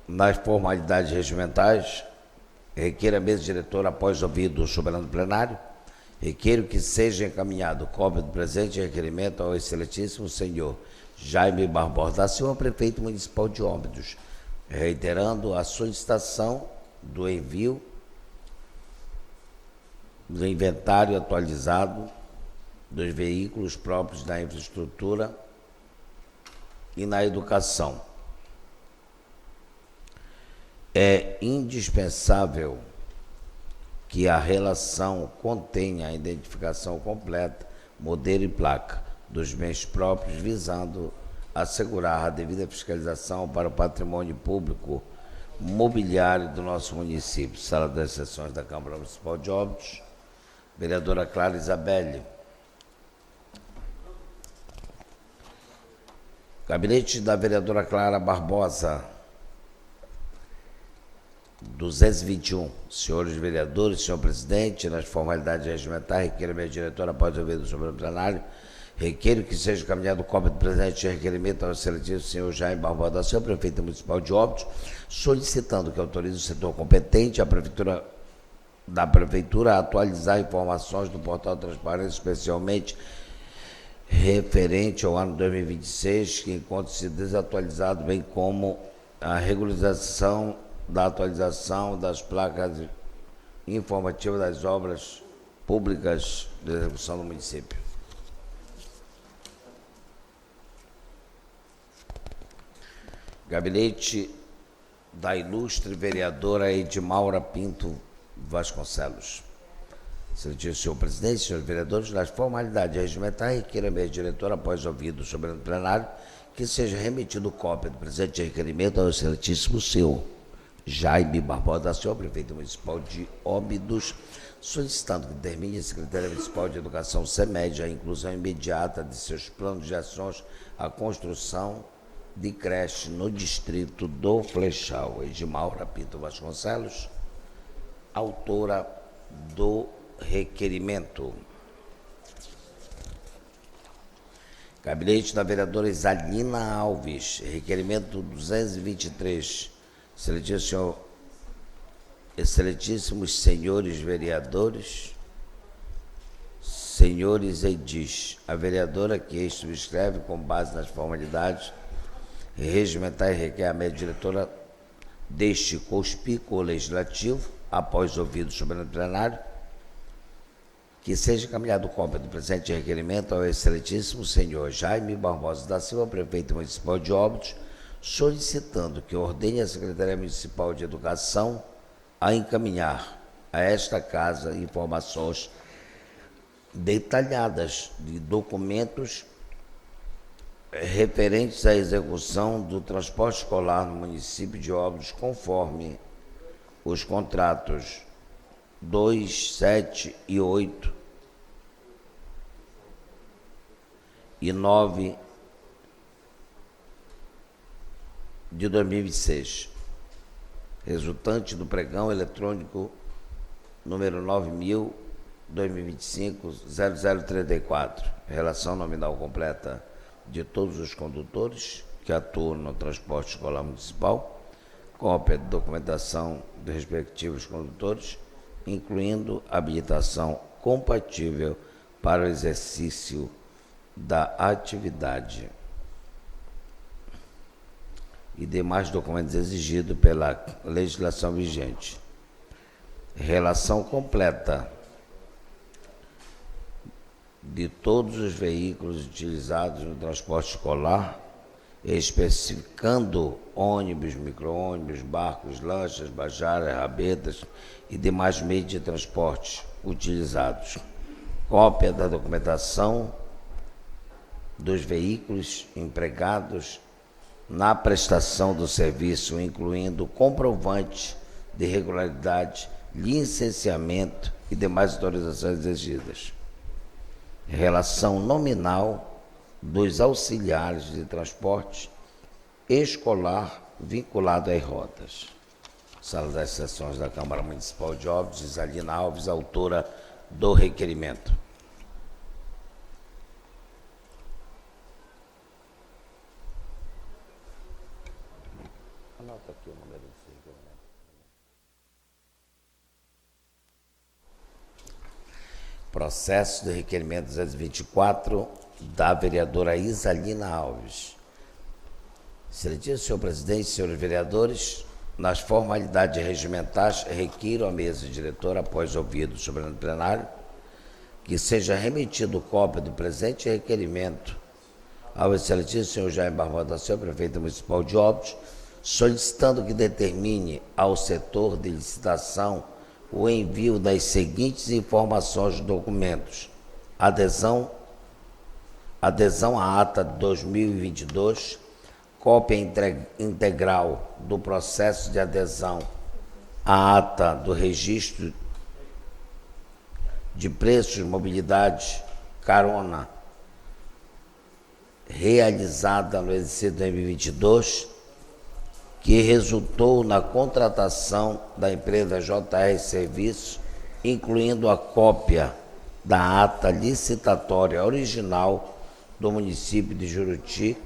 nas formalidades regimentais, requer a mesa diretora, após ouvido o soberano plenário, requeiro que seja encaminhado cópia do presente requerimento ao excelentíssimo senhor Jaime Barbosa da Silva, prefeito municipal de Óbidos, reiterando a solicitação do envio do inventário atualizado dos veículos próprios da infraestrutura e na educação. É indispensável que a relação contenha a identificação completa, modelo e placa dos bens próprios, visando assegurar a devida fiscalização para o patrimônio público mobiliário do nosso município. Sala das sessões da Câmara Municipal de Óbidos, vereadora Clara Isabelle. Gabinete da vereadora Clara Barbosa, 221. Senhores vereadores, senhor presidente, nas formalidades regimentais, requeiro a minha diretora, após ouvir do soberano plenário, requeiro que seja encaminhado cópia do presente requerimento ao excelentíssimo senhor Jaime Barbosa da Silva, prefeito municipal de Óbidos, solicitando que autorize o setor competente, a prefeitura, a atualizar informações do portal Transparência, especialmente referente ao ano 2026, que encontra-se desatualizado, bem como a regularização da atualização das placas informativas das obras públicas de execução do município. Gabinete da ilustre vereadora Edmaura Pinto Vasconcelos. Excelentíssimo senhor presidente, senhores vereadores, nas formalidades regimentais, requeiro a minha diretora, após ouvido o soberano plenário, que seja remetido cópia do presente requerimento ao excelentíssimo senhor Jaime Barbosa da Silva, prefeito municipal de Óbidos, solicitando que termine a Secretaria Municipal de Educação SEMED a inclusão imediata de seus planos de ações a construção de creche no distrito do Flechal. Edmaura Pinto Vasconcelos, autora do requerimento. Gabinete da vereadora Isalina Alves, requerimento 223. Excelentíssimos senhores vereadores, senhores edis, a vereadora que subscreve com base nas formalidades regimentais requer a minha diretora deste conspícuo legislativo, após ouvido o soberano plenário, que seja encaminhado cópia do presente requerimento ao excelentíssimo senhor Jaime Barbosa da Silva, prefeito municipal de Óbidos, solicitando que ordene a Secretaria Municipal de Educação a encaminhar a esta casa informações detalhadas de documentos referentes à execução do transporte escolar no município de Óbidos, conforme os contratos 2, 7 e 8 e 9 de 2026, resultante do pregão eletrônico número 9.000/2025-0034, relação nominal completa de todos os condutores que atuam no transporte escolar municipal, cópia de documentação dos respectivos condutores, incluindo habilitação compatível para o exercício da atividade. e demais documentos exigidos pela legislação vigente. Relação completa de todos os veículos utilizados no transporte escolar, especificando ônibus, micro-ônibus, barcos, lanchas, bajaras, rabetas e demais meios de transporte utilizados. Cópia da documentação dos veículos empregados na prestação do serviço, incluindo comprovante de regularidade, licenciamento e demais autorizações exigidas. Relação nominal dos auxiliares de transporte escolar vinculado às rotas. Sala das Sessões da Câmara Municipal de Óbidos, Isalina Alves, autora do requerimento. Anota aqui o número do requerimento. Processo de requerimento 224 da vereadora Isalina Alves. Excelentíssimo senhor presidente, senhores vereadores, nas formalidades regimentais, requiro à mesa diretora, após ouvido o soberano plenário, que seja remetido cópia do presente requerimento ao excelentíssimo senhor Jaime Barbosa da Silva, prefeito municipal de Óbidos, solicitando que determine ao setor de licitação o envio das seguintes informações de documentos: adesão à ata de 2022, cópia integral do processo de adesão à ata do registro de preços, mobilidade, carona, realizada no exercício 2022, que resultou na contratação da empresa JR Serviços, incluindo a cópia da ata licitatória original do município de Juruti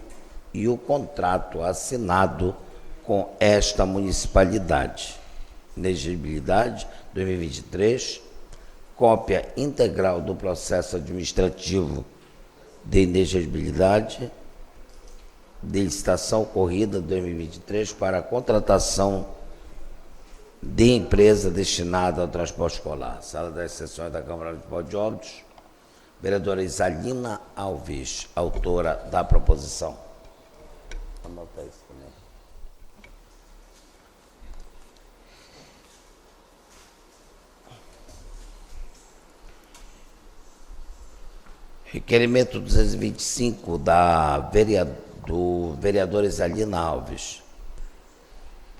e o contrato assinado com esta municipalidade. Inexigibilidade 2023, cópia integral do processo administrativo de inexigibilidade de licitação ocorrida 2023 para a contratação de empresa destinada ao transporte escolar. Sala das Sessões da Câmara Municipal de Óbidos, vereadora Isalina Alves, autora da proposição. Anota isso também. Requerimento 225 do vereador Isalina Alves.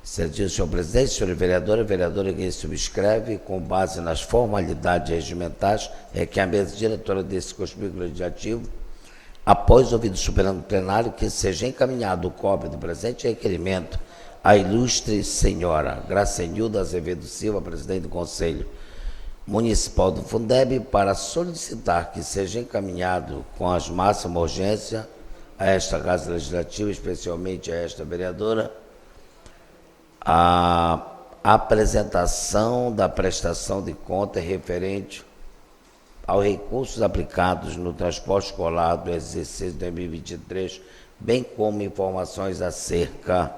Excelentíssimo senhor presidente, senhores vereadores, vereadora que subscreve, com base nas formalidades regimentais, é que a mesa diretora desse conspícuo legislativo, após ouvido o superando plenário, que seja encaminhado cópia do presente requerimento à ilustre senhora Gracenilda Azevedo Silva, presidente do Conselho Municipal do Fundeb, para solicitar que seja encaminhado com as máximas urgência a esta Casa Legislativa, especialmente a esta vereadora, a apresentação da prestação de contas referente aos recursos aplicados no transporte escolar do exercício 2023, bem como informações acerca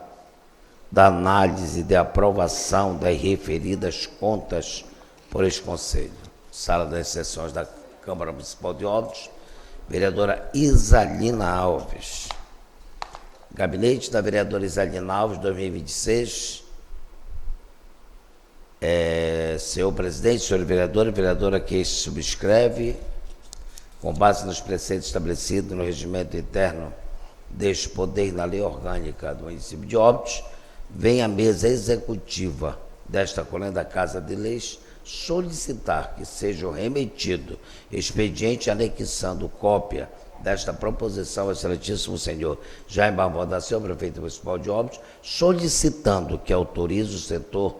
da análise de aprovação das referidas contas por este Conselho. Sala das Sessões da Câmara Municipal de Óbidos, vereadora Isalina Alves. Gabinete da vereadora Isalina Alves, 2026. Senhor presidente, senhor vereador e vereadora que subscreve, com base nos preceitos estabelecidos no regimento interno deste poder na lei orgânica do município de Óbidos, vem à mesa executiva desta coluna da Casa de Leis solicitar que seja remetido expediente anexando cópia desta proposição ao excelentíssimo senhor Jaime Barbosa da Silva, prefeito municipal de Óbidos, solicitando que autorize o setor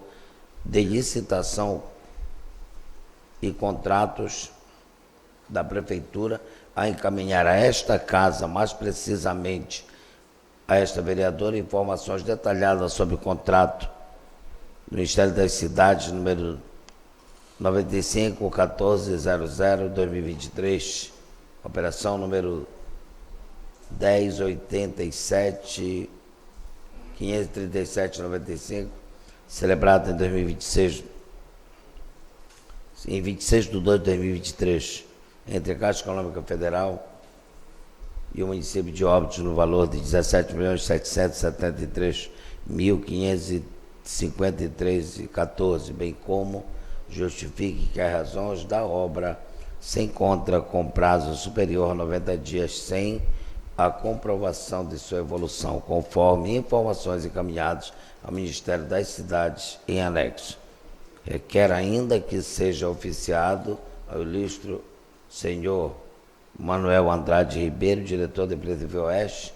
de licitação e contratos da prefeitura a encaminhar a esta casa, mais precisamente a esta vereadora, informações detalhadas sobre o contrato do Ministério das Cidades, número 95-1400-2023, operação número 1087, 537,95, celebrado em 2026, em 26 de 2 de 2023, entre a Caixa Econômica Federal e o município de Óbidos, no valor de R$ 17.773.553,14, bem como justifique que as razões da obra se encontram com prazo superior a 90 dias sem a comprovação de sua evolução, conforme informações encaminhadas ao Ministério das Cidades em anexo. Requer ainda que seja oficiado ao ilustre senhor Manuel Andrade Ribeiro, diretor da empresa Oeste,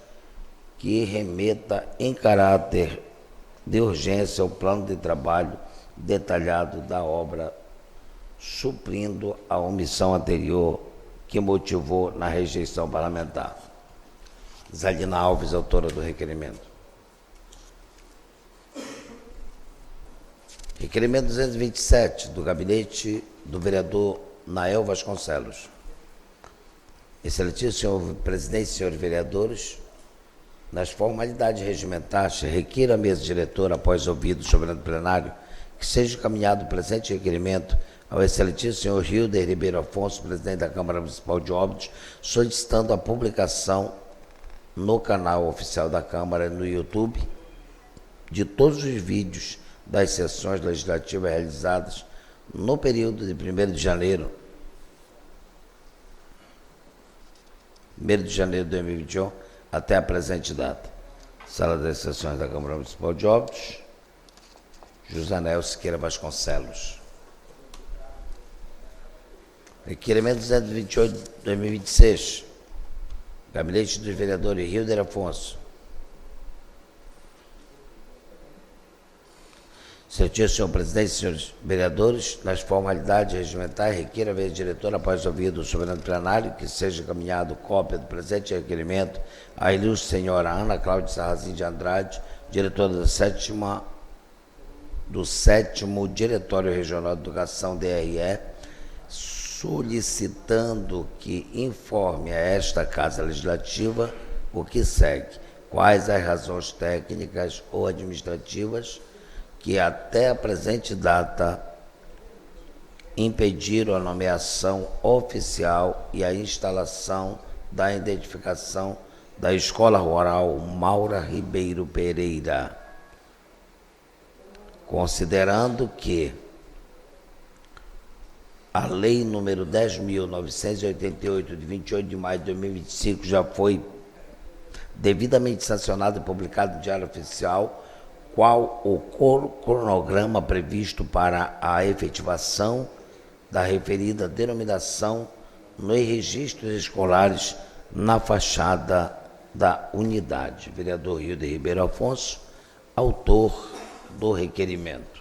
que remeta em caráter de urgência o plano de trabalho detalhado da obra, suprindo a omissão anterior que motivou na rejeição parlamentar. Zalina Alves, autora do requerimento. Requerimento 227, do gabinete do vereador Nael Vasconcelos. Excelentíssimo senhor presidente, senhores vereadores, nas formalidades regimentais, requer a mesa diretora, após ouvido o soberano plenário, que seja encaminhado o presente requerimento ao excelentíssimo senhor Hilder Ribeiro Afonso, presidente da Câmara Municipal de Óbidos, solicitando a publicação no canal oficial da Câmara no YouTube de todos os vídeos das sessões legislativas realizadas no período de 1º de janeiro de 2021 até a presente data. Sala das Sessões da Câmara Municipal de Óbidos, Josanel Siqueira Vasconcelos. Requerimento 228 de 2026, gabinete dos vereadores Hilder Afonso. Senhor presidente, senhores vereadores, nas formalidades regimentais, requer a mesa diretora, após ouvido o soberano plenário, que seja encaminhado cópia do presente requerimento à ilustre senhora Ana Cláudia Sarrazin de Andrade, diretora do 7º Diretório Regional de Educação, DRE, solicitando que informe a esta Casa Legislativa o que segue: quais as razões técnicas ou administrativas que até a presente data impediram a nomeação oficial e a instalação da identificação da Escola Rural Maura Ribeiro Pereira, considerando que a Lei número 10.988, de 28 de maio de 2025, já foi devidamente sancionada e publicada no Diário Oficial, qual o cronograma previsto para a efetivação da referida denominação nos registros escolares na fachada da unidade. Vereador Hilder Ribeiro Afonso, autor do requerimento.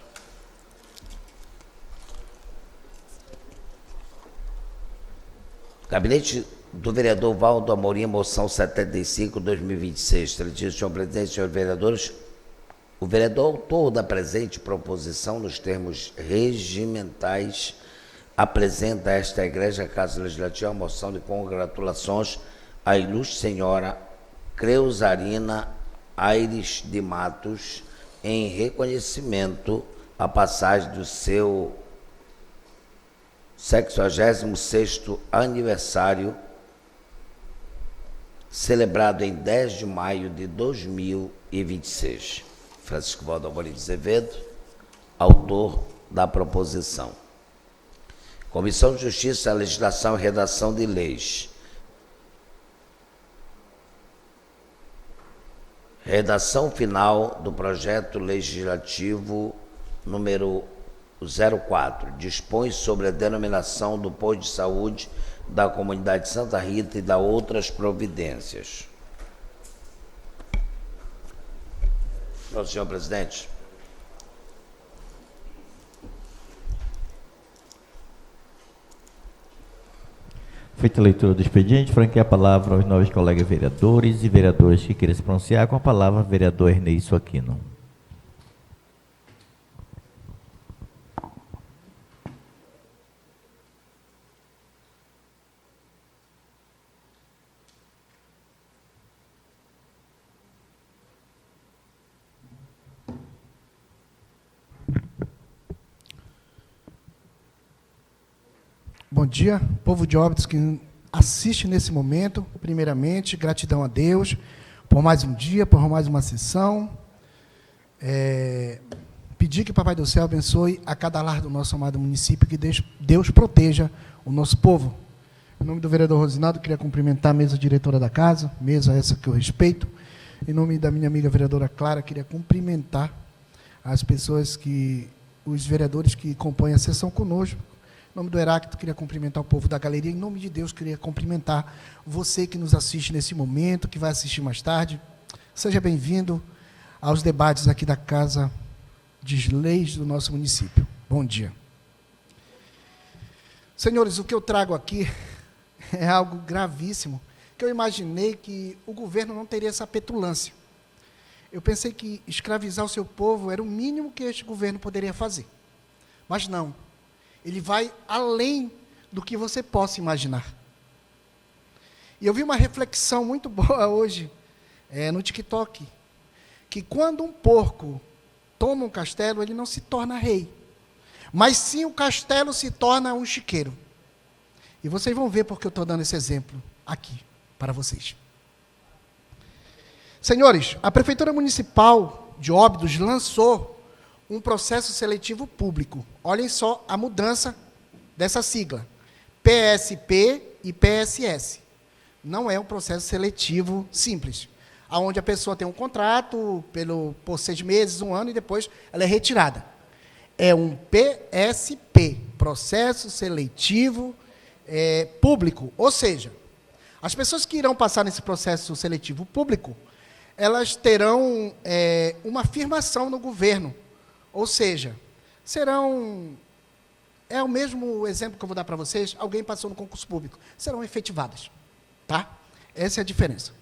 Gabinete do vereador Valdo Amorim, moção 75/2026. Excelentíssimo senhor presidente, senhores vereadores, o vereador autor da presente proposição, nos termos regimentais, apresenta a esta Igreja Casa Legislativa a moção de congratulações à ilustre senhora Creusarina Aires de Matos, em reconhecimento à passagem do seu 66º aniversário, celebrado em 10 de maio de 2026. Francisco Valdo Amorim de Azevedo, autor da proposição. Comissão de Justiça, Legislação e Redação de Leis. Redação final do projeto legislativo número 04. Dispõe sobre a denominação do posto de saúde da comunidade de Santa Rita e da outras providências. Senhor presidente. Feita a leitura do expediente, franqueia a palavra aos novos colegas vereadores e vereadoras que queiram se pronunciar. Com a palavra, vereador Ernesto Aquino. Bom dia, povo de Óbidos que assiste nesse momento. Primeiramente, gratidão a Deus por mais um dia, por mais uma sessão. Pedir que o Papai do Céu abençoe a cada lar do nosso amado município, que Deus proteja o nosso povo. Em nome do vereador Rosinaldo, queria cumprimentar a mesa diretora da casa, mesa essa que eu respeito. Em nome da minha amiga vereadora Clara, queria cumprimentar as pessoas os vereadores que compõem a sessão conosco. Em nome do Heráclito, queria cumprimentar o povo da galeria. Em nome de Deus, queria cumprimentar você que nos assiste nesse momento, que vai assistir mais tarde. Seja bem-vindo aos debates aqui da Casa de Leis do nosso município. Bom dia. Senhores, o que eu trago aqui é algo gravíssimo, que eu imaginei que o governo não teria essa petulância. Eu pensei que escravizar o seu povo era o mínimo que este governo poderia fazer. Mas não. Ele vai além do que você possa imaginar. E eu vi uma reflexão muito boa hoje, no TikTok, que quando um porco toma um castelo, ele não se torna rei, mas sim o castelo se torna um chiqueiro. E vocês vão ver porque eu estou dando esse exemplo aqui para vocês. Senhores, a Prefeitura Municipal de Óbidos lançou um processo seletivo público. Olhem só a mudança dessa sigla. PSP e PSS. Não é um processo seletivo simples, onde a pessoa tem um contrato por 6 meses, 1 ano, e depois ela é retirada. É um PSP, Processo Seletivo Público. Ou seja, as pessoas que irão passar nesse processo seletivo público, elas terão uma afirmação no governo. Ou seja, serão... É o mesmo exemplo que eu vou dar para vocês. Alguém passou no concurso público. Serão efetivadas. Tá? Essa é a diferença.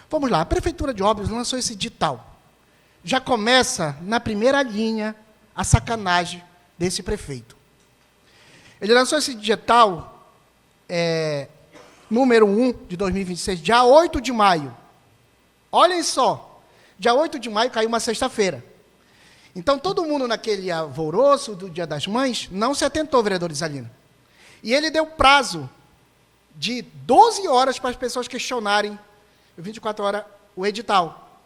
Vamos lá. A Prefeitura de Óbidos lançou esse edital. Já começa, na primeira linha, a sacanagem desse prefeito. Ele lançou esse edital, número 1 de 2026, dia 8 de maio. Olhem só. Dia 8 de maio caiu uma sexta-feira. Então, todo mundo naquele alvoroço do Dia das Mães não se atentou, vereador Isalina. E ele deu prazo de 12 horas para as pessoas questionarem, 24 horas, o edital.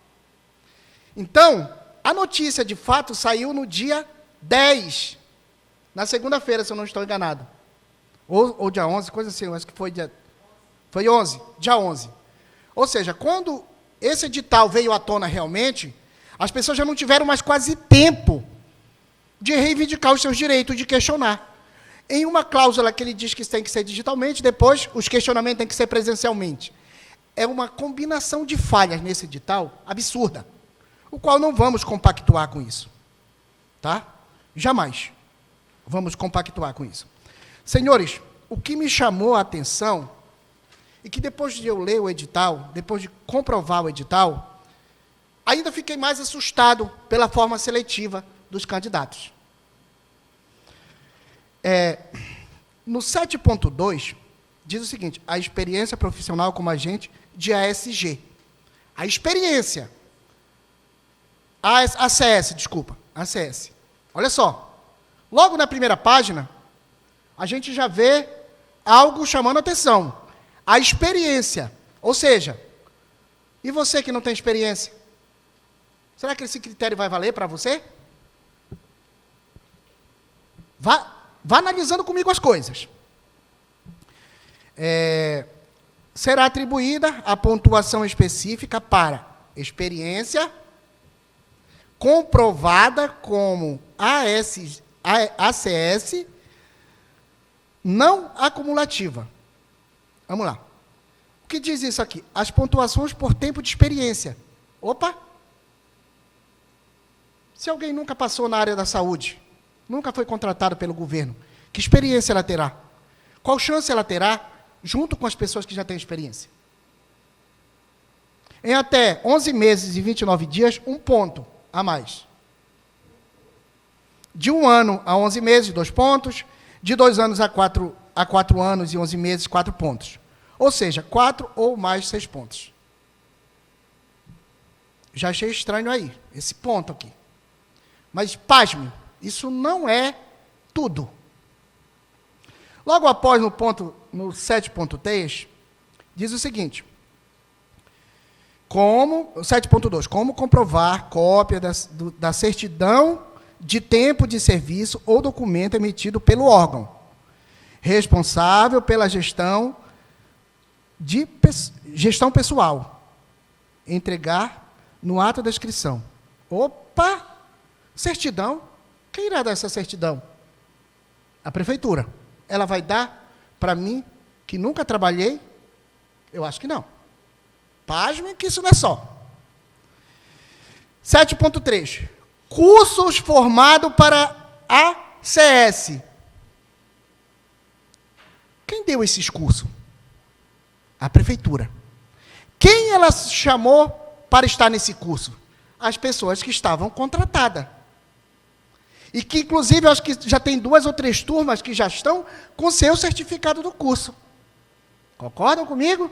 Então, a notícia, de fato, saiu no dia 10, na segunda-feira, se eu não estou enganado. Ou dia 11, coisa assim, eu acho que foi 11, dia 11. Ou seja, quando esse edital veio à tona realmente, as pessoas já não tiveram mais quase tempo de reivindicar os seus direitos, de questionar. Em uma cláusula que ele diz que tem que ser digitalmente, depois os questionamentos têm que ser presencialmente. É uma combinação de falhas nesse edital absurda, o qual não vamos compactuar com isso. Tá? Jamais vamos compactuar com isso. Senhores, o que me chamou a atenção, e que depois de eu ler o edital, depois de comprovar o edital, ainda fiquei mais assustado pela forma seletiva dos candidatos. No 7.2, diz o seguinte: a experiência profissional como agente de ASG. A experiência. ACS. Olha só. Logo na primeira página, a gente já vê algo chamando a atenção. A experiência. Ou seja, e você que não tem experiência? Será que esse critério vai valer para você? Vá analisando comigo as coisas. Será atribuída a pontuação específica para experiência comprovada como ACS não acumulativa. Vamos lá. O que diz isso aqui? As pontuações por tempo de experiência. Opa! Se alguém nunca passou na área da saúde, nunca foi contratado pelo governo, que experiência ela terá? Qual chance ela terá junto com as pessoas que já têm experiência? Em até 11 meses e 29 dias, 1 ponto a mais. De 1 ano a 11 meses, 2 pontos. De 2 anos a 4 anos e 11 meses, 4 pontos. Ou seja, 4 ou mais 6 pontos. Já achei estranho aí, esse ponto aqui. Mas, pasme, isso não é tudo. Logo após, no 7.3, diz o seguinte: 7.2, como comprovar cópia da certidão de tempo de serviço ou documento emitido pelo órgão responsável pela gestão pessoal. Entregar no ato da inscrição. Opa! Certidão. Quem irá dar essa certidão? A prefeitura. Ela vai dar para mim, que nunca trabalhei? Eu acho que não. Pasme que isso não é só. 7.3. Cursos formados para ACS. Quem deu esses cursos? A prefeitura. Quem ela chamou para estar nesse curso? As pessoas que estavam contratadas. E que, inclusive, eu acho que já tem 2 ou 3 turmas que já estão com seu certificado do curso. Concordam comigo?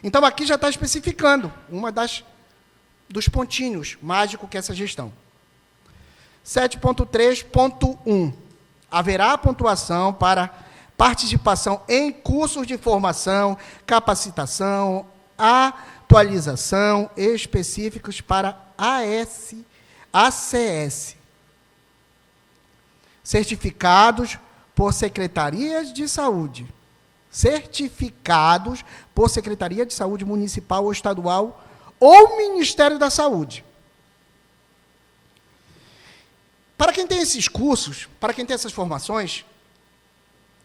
Então, aqui já está especificando dos pontinhos mágicos que é essa gestão. 7.3.1. Haverá pontuação para participação em cursos de formação, capacitação, atualização específicos para ACS. Certificados por secretarias de saúde. Certificados por Secretaria de Saúde Municipal ou Estadual ou Ministério da Saúde. Para quem tem esses cursos, para quem tem essas formações,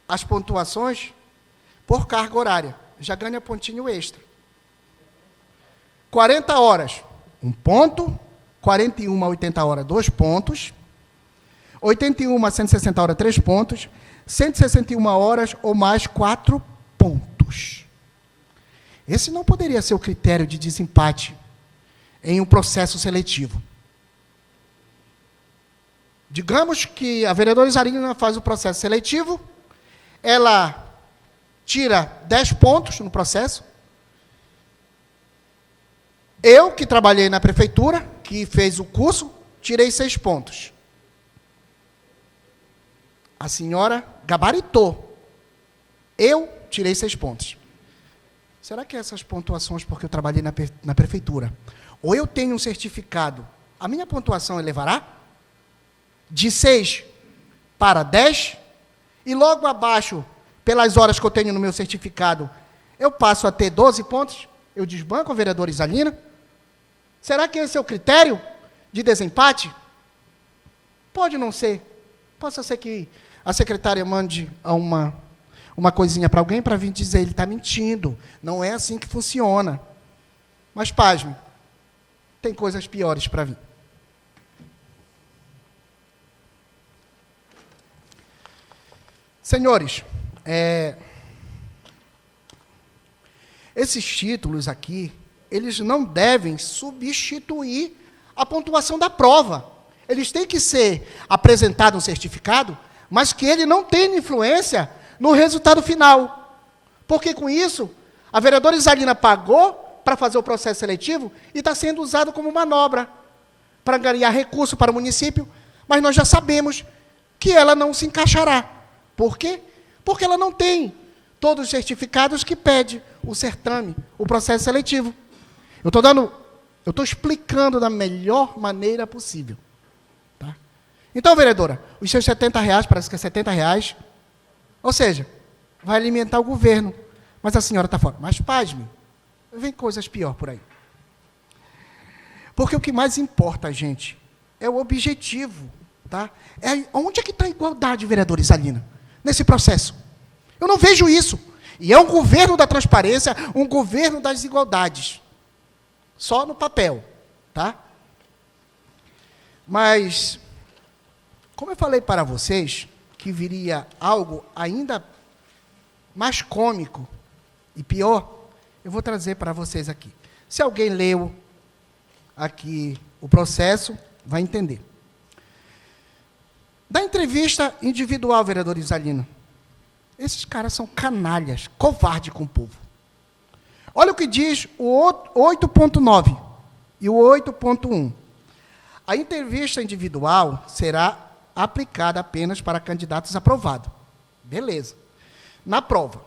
as pontuações por carga horária, já ganha pontinho extra. 40 horas, 1 ponto. 41 a 80 horas, 2 pontos. 81 a 160 horas, 3 pontos. 161 horas ou mais, 4 pontos. Esse não poderia ser o critério de desempate em um processo seletivo. Digamos que a vereadora Isarina faz o processo seletivo, ela tira 10 pontos no processo. Eu, que trabalhei na prefeitura, que fez o curso, tirei 6 pontos. A senhora gabaritou. Eu tirei 6 pontos. Será que essas pontuações, porque eu trabalhei na prefeitura, ou eu tenho um certificado, a minha pontuação elevará? De 6 para 10? E logo abaixo, pelas horas que eu tenho no meu certificado, eu passo a ter 12 pontos? Eu desbanco a vereadora Isalina? Será que esse é o critério de desempate? Pode não ser. Pode ser que a secretária mande uma coisinha para alguém para vir dizer, ele está mentindo. Não é assim que funciona. Mas, pasme, tem coisas piores para vir. Senhores, esses títulos aqui, eles não devem substituir a pontuação da prova. Eles têm que ser apresentado um certificado, mas que ele não tenha influência no resultado final. Porque com isso, a vereadora Isalina pagou para fazer o processo seletivo e está sendo usado como manobra para ganhar recurso para o município, mas nós já sabemos que ela não se encaixará. Por quê? Porque ela não tem todos os certificados que pede o certame, o processo seletivo. Eu estou explicando da melhor maneira possível. Tá? Então, vereadora, os seus R$70, parece que é R$70, ou seja, vai alimentar o governo, mas a senhora está fora. Mas, pasme, vem coisas piores por aí. Porque o que mais importa, gente, é o objetivo. Tá? Onde é que está a igualdade, vereadora Isalina, nesse processo? Eu não vejo isso. E é um governo da transparência, um governo das desigualdades. Só no papel. Tá? Mas, como eu falei para vocês, que viria algo ainda mais cômico e pior, eu vou trazer para vocês aqui. Se alguém leu aqui o processo, vai entender. Da entrevista individual, vereador Isalina, esses caras são canalhas, covardes com o povo. Olha o que diz o 8.9 e o 8.1. A entrevista individual será aplicada apenas para candidatos aprovados. Beleza. na prova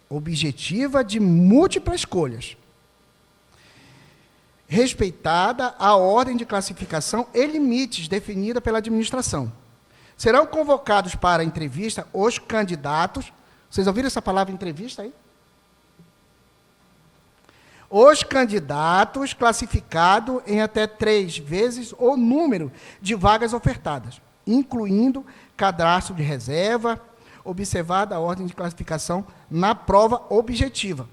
objetiva de múltiplas escolhas, respeitada a ordem de classificação e limites definida pela administração. Serão convocados para a entrevista os candidatos. Vocês ouviram essa palavra entrevista aí? Os candidatos classificados em até 3 vezes o número de vagas ofertadas, incluindo cadastro de reserva, observada a ordem de classificação na prova objetiva.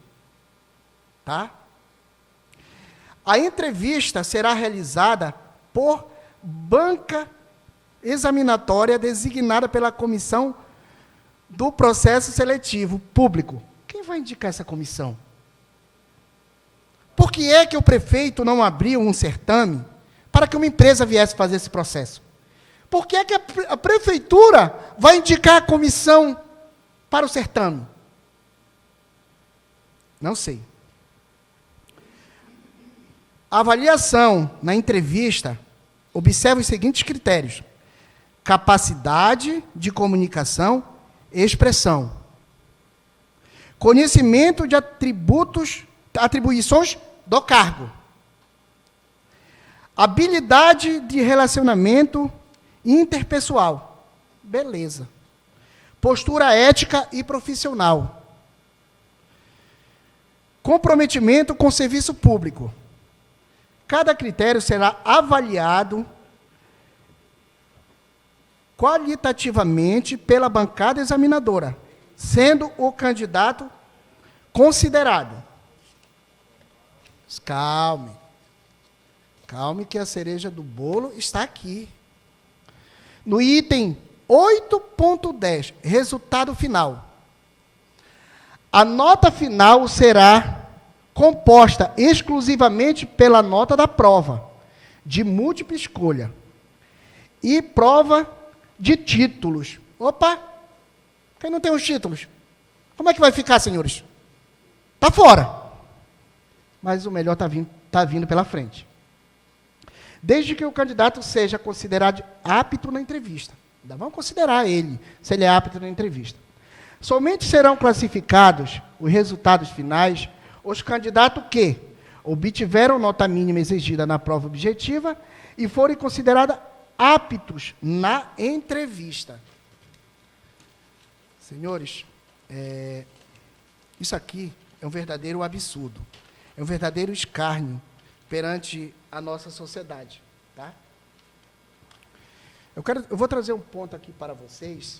Tá? A entrevista será realizada por banca examinatória designada pela comissão do processo seletivo público. Quem vai indicar essa comissão? Por que é que o prefeito não abriu um certame para que uma empresa viesse fazer esse processo? Por que é que a prefeitura vai indicar a comissão para o certame? Não sei. A avaliação na entrevista observa os seguintes critérios: capacidade de comunicação e expressão, conhecimento de atribuições do cargo, habilidade de relacionamento interpessoal, beleza, postura ética e profissional, comprometimento com o serviço público. Cada critério será avaliado qualitativamente pela bancada examinadora, sendo o candidato considerado. Calme. Calme que a cereja do bolo está aqui. No item 8.10, resultado final. A nota final será composta exclusivamente pela nota da prova, de múltipla escolha, e prova de títulos. Opa! Quem não tem os títulos? Como é que vai ficar, senhores? Está fora. Mas o melhor está vindo pela frente. Desde que o candidato seja considerado apto na entrevista. Ainda vamos considerar ele, se ele é apto na entrevista. Somente serão classificados os resultados finais os candidatos que obtiveram nota mínima exigida na prova objetiva e forem considerados aptos na entrevista. Senhores, isso aqui é um verdadeiro absurdo. É um verdadeiro escárnio perante a nossa sociedade. Tá? Eu vou trazer um ponto aqui para vocês,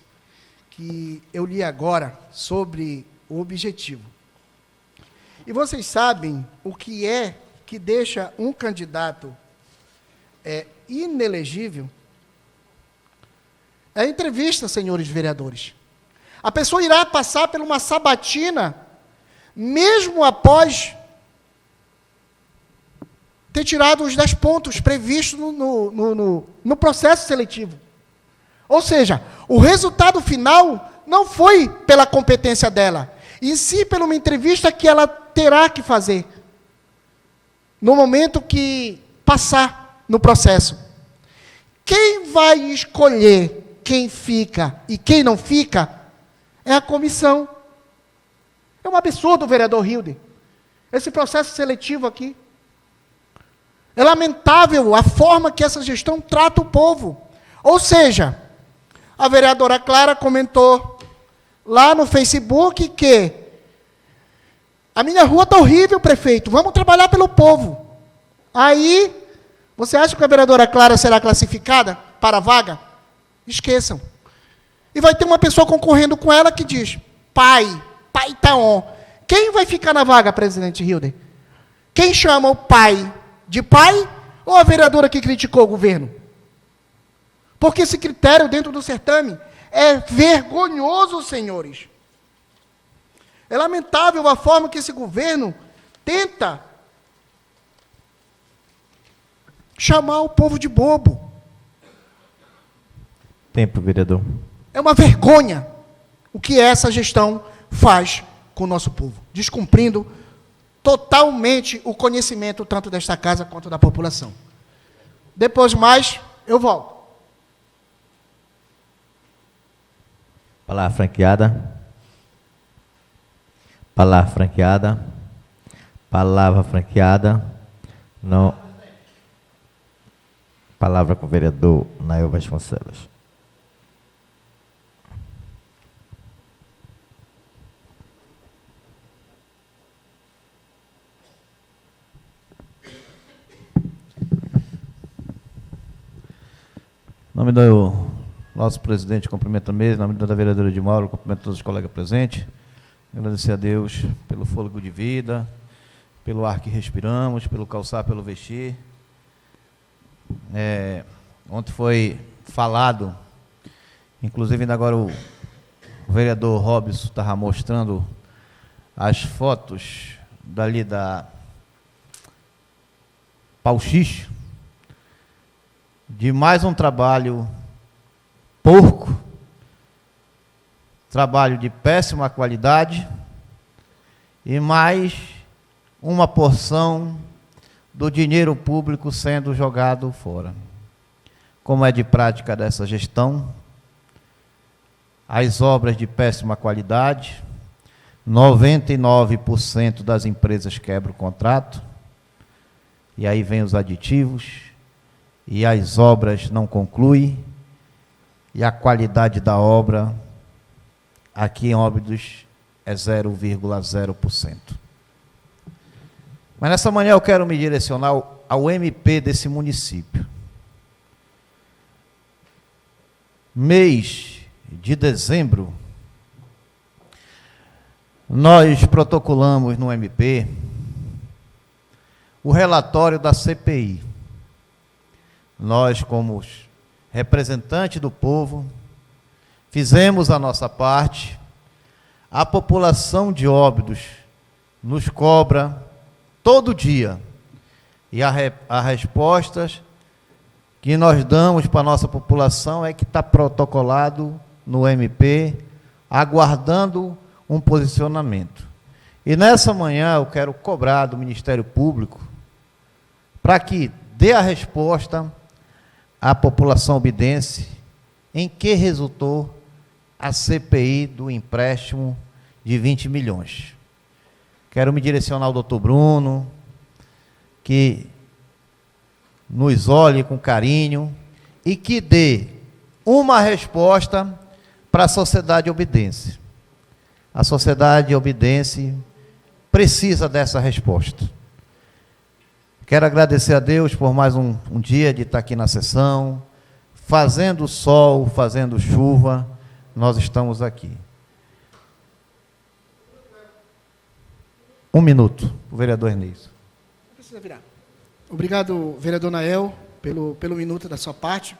que eu li agora sobre o objetivo. E vocês sabem o que é que deixa um candidato inelegível? É a entrevista, senhores vereadores. A pessoa irá passar por uma sabatina, mesmo após ter tirado os 10 pontos previstos no processo seletivo. Ou seja, o resultado final não foi pela competência dela, e sim por uma entrevista que ela terá que fazer no momento que passar no processo. Quem vai escolher quem fica e quem não fica é a comissão. É um absurdo, vereador Hilde, esse processo seletivo aqui. É lamentável a forma que essa gestão trata o povo. Ou seja, a vereadora Clara comentou lá no Facebook que a minha rua está horrível, prefeito, vamos trabalhar pelo povo. Aí, você acha que a vereadora Clara será classificada para a vaga? Esqueçam. E vai ter uma pessoa concorrendo com ela que diz, pai tá on. Quem vai ficar na vaga, presidente Hilder? Quem chama o pai de pai ou a vereadora que criticou o governo? Porque esse critério dentro do certame é vergonhoso, senhores. É lamentável a forma que esse governo tenta chamar o povo de bobo. Tempo, vereador. É uma vergonha o que essa gestão faz com o nosso povo, descumprindo totalmente o conhecimento tanto desta casa quanto da população. Depois mais, eu volto. Palavra franqueada. Palavra franqueada. Palavra franqueada. Não. Palavra com o vereador Nael Vasconcelos. Em nome do nosso presidente, cumprimento a mesa, em nome da vereadora Edmaura, cumprimento todos os colegas presentes. Agradecer a Deus pelo fôlego de vida, pelo ar que respiramos, pelo calçar, pelo vestir. Ontem foi falado, inclusive ainda agora o vereador Robson estava mostrando as fotos dali da Pauxixo, de mais um trabalho porco, trabalho de péssima qualidade e mais uma porção do dinheiro público sendo jogado fora. Como é de prática dessa gestão, as obras de péssima qualidade, 99% das empresas quebram o contrato, e aí vem os aditivos, e as obras não concluem, e a qualidade da obra aqui em Óbidos é 0,0%. Mas nessa manhã eu quero me direcionar ao MP desse município. Mês de dezembro, nós protocolamos no MP o relatório da CPI. Nós, como representantes do povo, fizemos a nossa parte. A população de Óbidos nos cobra todo dia. E a resposta que nós damos para a nossa população é que está protocolado no MP, aguardando um posicionamento. E nessa manhã eu quero cobrar do Ministério Público para que dê a resposta à população obidense em que resultou a CPI do empréstimo de 20 milhões. Quero me direcionar ao doutor Bruno, que nos olhe com carinho e que dê uma resposta para a sociedade obidense. A sociedade obidense precisa dessa resposta. Quero agradecer a Deus por mais um dia de estar aqui na sessão, fazendo sol, fazendo chuva, nós estamos aqui. 1 minuto, o vereador Ernesto. Não precisa virar. Obrigado, vereador Nael, pelo minuto da sua parte.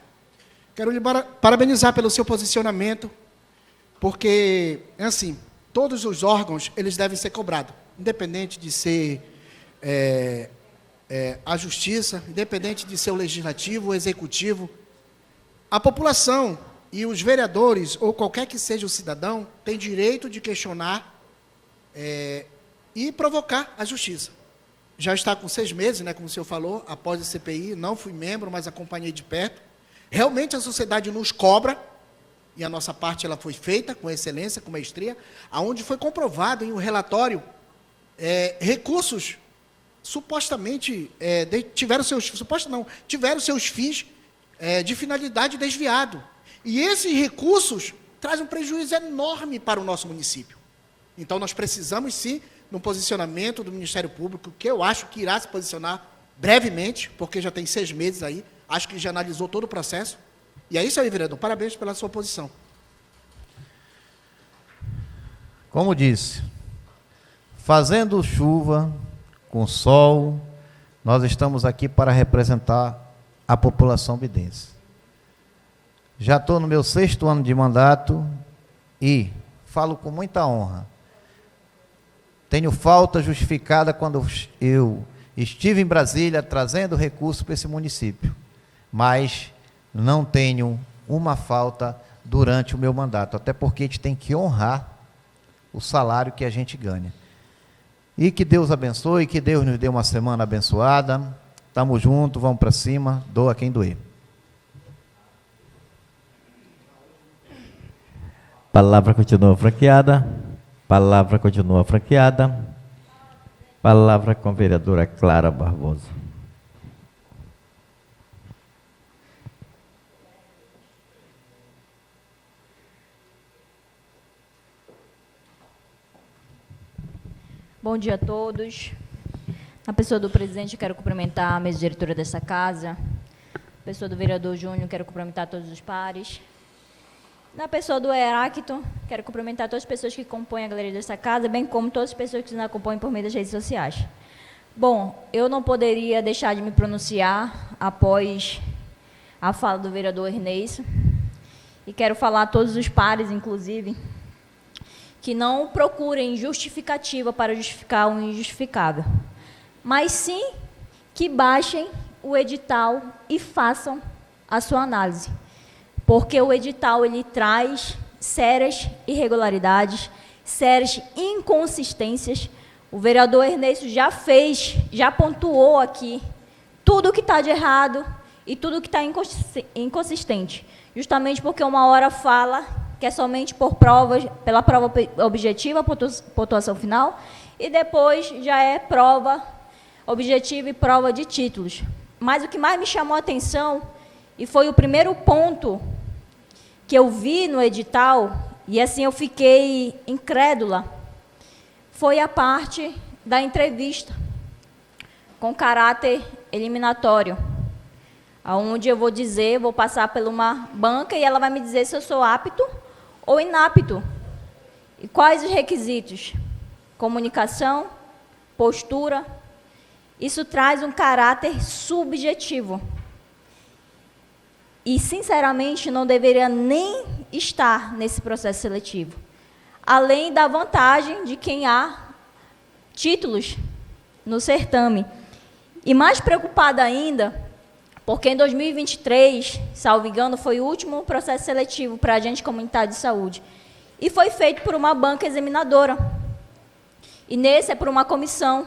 Quero lhe parabenizar pelo seu posicionamento, porque, é assim, todos os órgãos, eles devem ser cobrados, independente de ser a justiça, independente de ser o legislativo, o executivo. A população e os vereadores, ou qualquer que seja o cidadão, tem direito de questionar e provocar a justiça. Já está com 6 meses, né, como o senhor falou, após a CPI, não fui membro, mas acompanhei de perto. Realmente a sociedade nos cobra, e a nossa parte ela foi feita com excelência, com maestria, aonde foi comprovado em um relatório recursos supostamente tiveram seus fins de finalidade desviado. E esses recursos trazem um prejuízo enorme para o nosso município. Então, nós precisamos, sim, no posicionamento do Ministério Público, que eu acho que irá se posicionar brevemente, porque já tem 6 meses aí, acho que já analisou todo o processo. E é isso aí, vereador, parabéns pela sua posição. Como disse, fazendo chuva, com sol, nós estamos aqui para representar a população obidense. Já estou no meu 6º ano de mandato e falo com muita honra. Tenho falta justificada quando eu estive em Brasília trazendo recursos para esse município, mas não tenho uma falta durante o meu mandato, até porque a gente tem que honrar o salário que a gente ganha. E que Deus abençoe, que Deus nos dê uma semana abençoada. Estamos juntos, vamos para cima, doa quem doer. Palavra continua franqueada. Palavra continua franqueada. Palavra com a vereadora Clara Barbosa. Bom dia a todos. Na pessoa do presidente, eu quero cumprimentar a mesa diretora dessa casa. Na pessoa do vereador Júnior, quero cumprimentar todos os pares. Na pessoa do Heráclito, quero cumprimentar todas as pessoas que compõem a galeria dessa casa, bem como todas as pessoas que nos acompanham por meio das redes sociais. Bom, eu não poderia deixar de me pronunciar após a fala do vereador Ernesto, e quero falar a todos os pares, inclusive, que não procurem justificativa para justificar o injustificável, mas sim que baixem o edital e façam a sua análise, porque o edital ele traz sérias irregularidades, sérias inconsistências. O vereador Ernesto já pontuou aqui tudo o que está de errado e tudo o que está inconsistente, justamente porque uma hora fala que é somente por provas, pela prova objetiva, pontuação final, e depois já é prova objetiva e prova de títulos. Mas o que mais me chamou a atenção, e foi o primeiro ponto que eu vi no edital, e assim eu fiquei incrédula, foi a parte da entrevista, com caráter eliminatório, onde eu vou passar por uma banca e ela vai me dizer se eu sou apto ou inapto. E quais os requisitos? Comunicação, postura. Isso traz um caráter subjetivo. E, sinceramente, não deveria nem estar nesse processo seletivo. Além da vantagem de quem há títulos no certame. E mais preocupada ainda, porque em 2023, salvo engano, foi o último processo seletivo para agente comunitário de saúde. E foi feito por uma banca examinadora. E nesse é por uma comissão.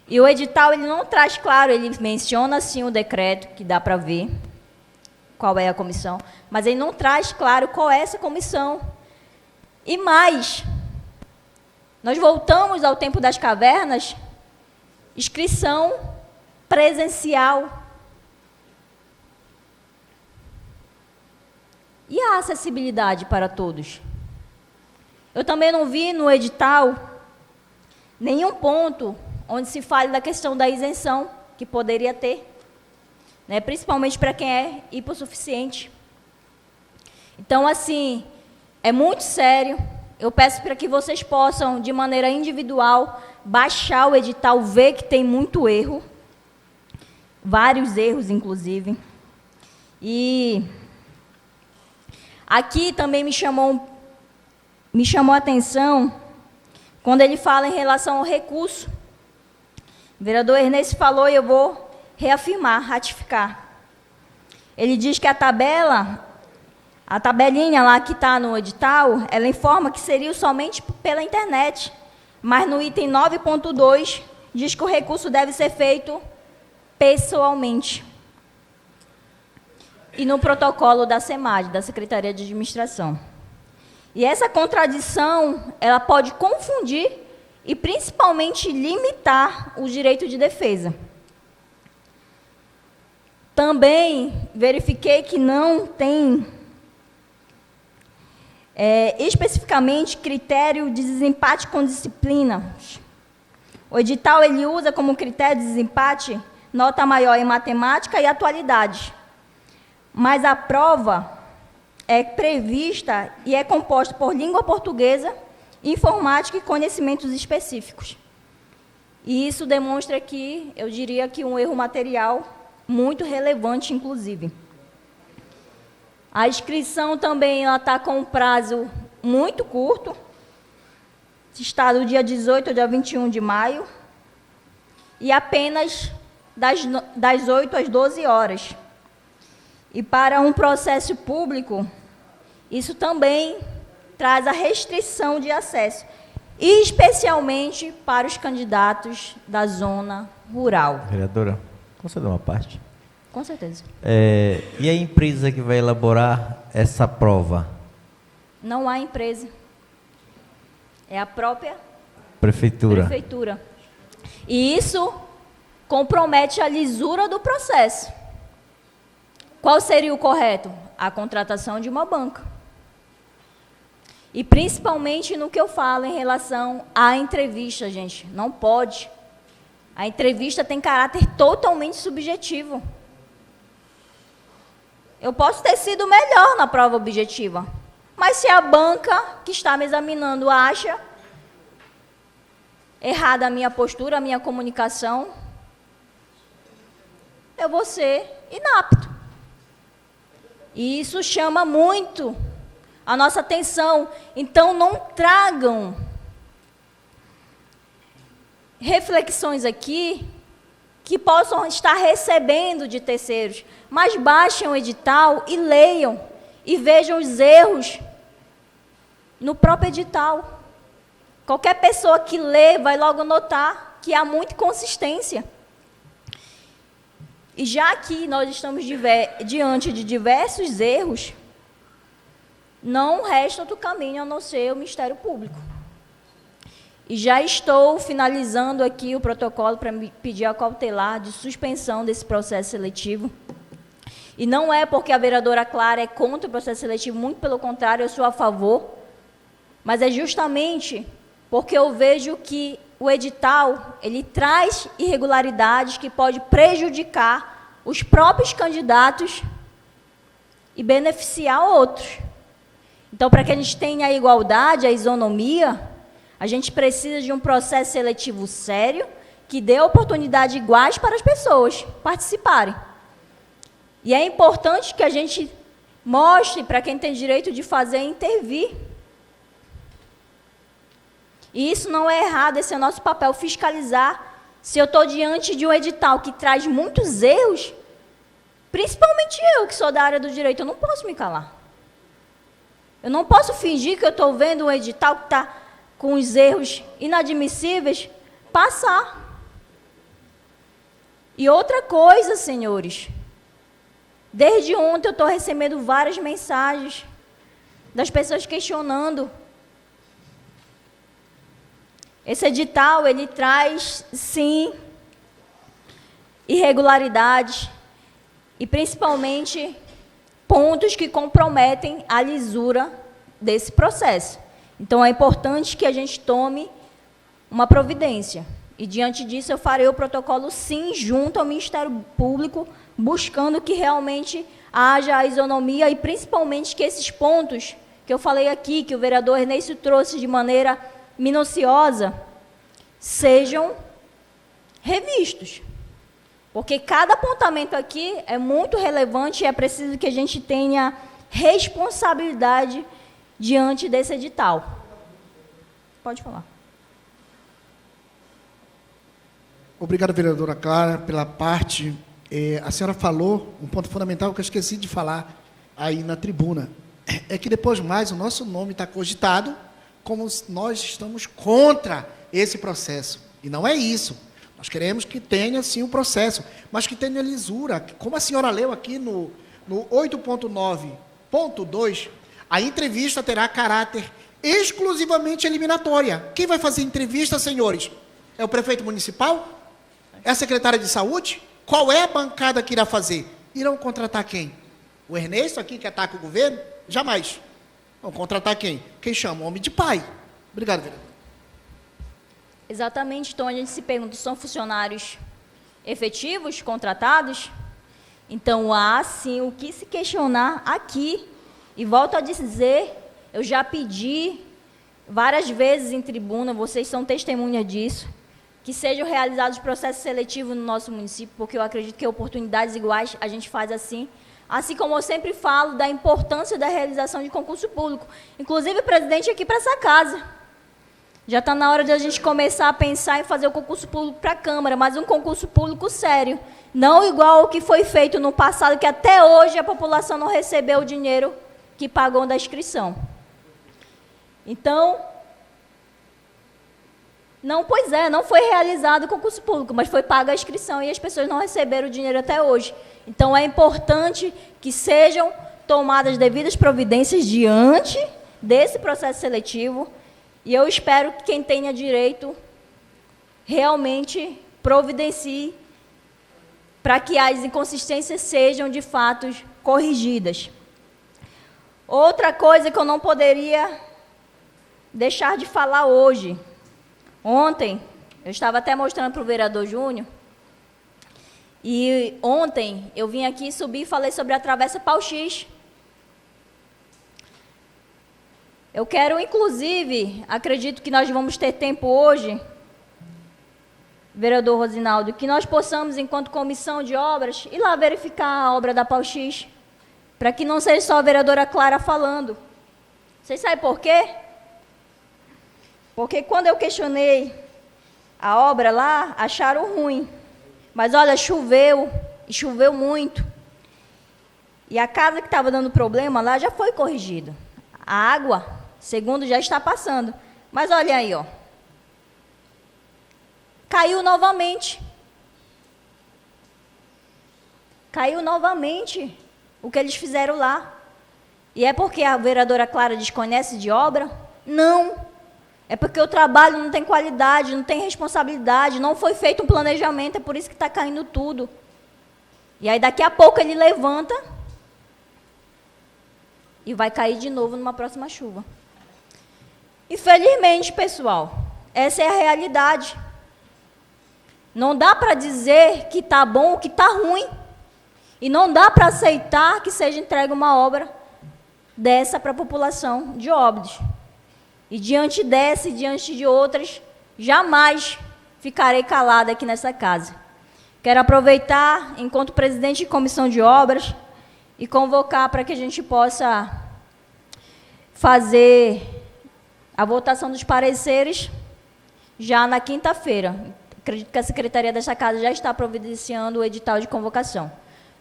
E o edital ele não traz claro, ele menciona sim o decreto, que dá para ver qual é a comissão, mas ele não traz claro qual é essa comissão. E mais, nós voltamos ao tempo das cavernas, inscrição presencial. E a acessibilidade para todos? Eu também não vi no edital nenhum ponto onde se fale da questão da isenção, que poderia ter, né, principalmente para quem é hipossuficiente. Então, assim, é muito sério. Eu peço para que vocês possam, de maneira individual, baixar o edital, ver que tem muito erro, vários erros, inclusive. E aqui também me chamou a atenção quando ele fala em relação ao recurso. O vereador Ernesto falou, e eu vou reafirmar, ratificar. Ele diz que a tabelinha lá que está no edital, ela informa que seria somente pela internet, mas no item 9.2 diz que o recurso deve ser feito pessoalmente. E no protocolo da SEMAD, da Secretaria de Administração. E essa contradição, ela pode confundir e principalmente limitar o direito de defesa. Também verifiquei que não tem especificamente critério de desempate com disciplinas. O edital ele usa como critério de desempate nota maior em matemática e atualidade. Mas a prova é prevista e é composta por língua portuguesa, informática e conhecimentos específicos. E isso demonstra que, eu diria que um erro material muito relevante, inclusive. A inscrição também está com um prazo muito curto, está do dia 18 ao dia 21 de maio, e apenas das 8 às 12 horas. E para um processo público, isso também traz a restrição de acesso, especialmente para os candidatos da zona rural. Vereadora, conceda uma parte. Com certeza. E a empresa que vai elaborar essa prova? Não há empresa. É a própria Prefeitura. prefeitura. E isso compromete a lisura do processo. Qual seria o correto? A contratação de uma banca. E principalmente no que eu falo em relação à entrevista, gente. Não pode. A entrevista tem caráter totalmente subjetivo. Eu posso ter sido melhor na prova objetiva, mas se a banca que está me examinando acha errada a minha postura, a minha comunicação, eu vou ser inapto. E isso chama muito a nossa atenção. Então, não tragam reflexões aqui que possam estar recebendo de terceiros, mas baixem o edital e leiam e vejam os erros no próprio edital. Qualquer pessoa que lê vai logo notar que há muita inconsistência. E já que nós estamos diante de diversos erros, não resta outro caminho a não ser o Ministério Público. E já estou finalizando aqui o protocolo para pedir a cautelar de suspensão desse processo seletivo. E não é porque a vereadora Clara é contra o processo seletivo, muito pelo contrário, eu sou a favor, mas é justamente porque eu vejo que o edital, ele traz irregularidades que pode prejudicar os próprios candidatos e beneficiar outros. Então, para que a gente tenha a igualdade, a isonomia, a gente precisa de um processo seletivo sério, que dê oportunidades iguais para as pessoas participarem. E é importante que a gente mostre para quem tem direito de fazer intervir. E isso não é errado, esse é o nosso papel, fiscalizar. Se eu estou diante de um edital que traz muitos erros, principalmente eu, que sou da área do direito, eu não posso me calar. Eu não posso fingir que eu estou vendo um edital que está com os erros inadmissíveis passar. E outra coisa, senhores, desde ontem eu estou recebendo várias mensagens das pessoas questionando. Esse edital, ele traz, sim, irregularidades e, principalmente, pontos que comprometem a lisura desse processo. Então, é importante que a gente tome uma providência. E, diante disso, eu farei o protocolo, sim, junto ao Ministério Público, buscando que realmente haja a isonomia e, principalmente, que esses pontos que eu falei aqui, que o vereador Ernesto trouxe de maneira minuciosa, sejam revistos. Porque cada apontamento aqui é muito relevante e é preciso que a gente tenha responsabilidade diante desse edital. Pode falar. Obrigado, vereadora Clara, pela parte. A senhora falou um ponto fundamental que eu esqueci de falar aí na tribuna. É que depois mais o nosso nome está cogitado como nós estamos contra esse processo. E não é isso. Nós queremos que tenha, sim, o processo, mas que tenha lisura. Como a senhora leu aqui no 8.9.2, a entrevista terá caráter exclusivamente eliminatória. Quem vai fazer entrevista, senhores? É o prefeito municipal? É a secretária de saúde? Qual é a bancada que irá fazer? Irão contratar quem? O Ernesto aqui, que ataca o governo? Jamais. Vão contratar quem? Quem chama? Homem de pai. Obrigado, vereador. Exatamente. Então, a gente se pergunta, são funcionários efetivos, contratados? Então, há, sim, o que se questionar aqui. E volto a dizer, eu já pedi várias vezes em tribuna, vocês são testemunha disso, que sejam realizados processos seletivos no nosso município, porque eu acredito que oportunidades iguais a gente faz assim. Assim como eu sempre falo da importância da realização de concurso público. Inclusive, presidente, aqui para essa casa. Já está na hora de a gente começar a pensar em fazer o concurso público para a Câmara, mas um concurso público sério. Não igual ao que foi feito no passado, que até hoje a população não recebeu o dinheiro que pagou da inscrição. Então, não foi realizado o concurso público, mas foi paga a inscrição e as pessoas não receberam o dinheiro até hoje. Então, é importante que sejam tomadas devidas providências diante desse processo seletivo E eu espero que quem tenha direito realmente providencie para que as inconsistências sejam, de fato, corrigidas. Outra coisa que eu não poderia deixar de falar hoje. Ontem, eu estava até mostrando para o vereador Júnior, e ontem eu vim aqui subir e falei sobre a Travessa Pau X. Eu quero, inclusive, acredito que nós vamos ter tempo hoje, vereador Rosinaldo, que nós possamos, enquanto comissão de obras, ir lá verificar a obra da Pau X, para que não seja só a vereadora Clara falando. Vocês sabem por quê? Porque quando eu questionei a obra lá, acharam ruim. Mas olha, choveu, e choveu muito. E a casa que estava dando problema lá já foi corrigida. A água, segundo, já está passando. Mas olha aí, ó. Caiu novamente. Caiu novamente o que eles fizeram lá. E é porque a vereadora Clara desconhece de obra? Não. É porque o trabalho não tem qualidade, não tem responsabilidade, não foi feito um planejamento, é por isso que está caindo tudo. E aí daqui a pouco ele levanta e vai cair de novo numa próxima chuva. Infelizmente, pessoal, essa é a realidade. Não dá para dizer que está bom ou que está ruim. E não dá para aceitar que seja entregue uma obra dessa para a população de Óbidos. E diante dessa e diante de outras, jamais ficarei calada aqui nessa casa. Quero aproveitar, enquanto presidente de comissão de obras, e convocar para que a gente possa fazer a votação dos pareceres já na quinta-feira. Acredito que a secretaria desta casa já está providenciando o edital de convocação.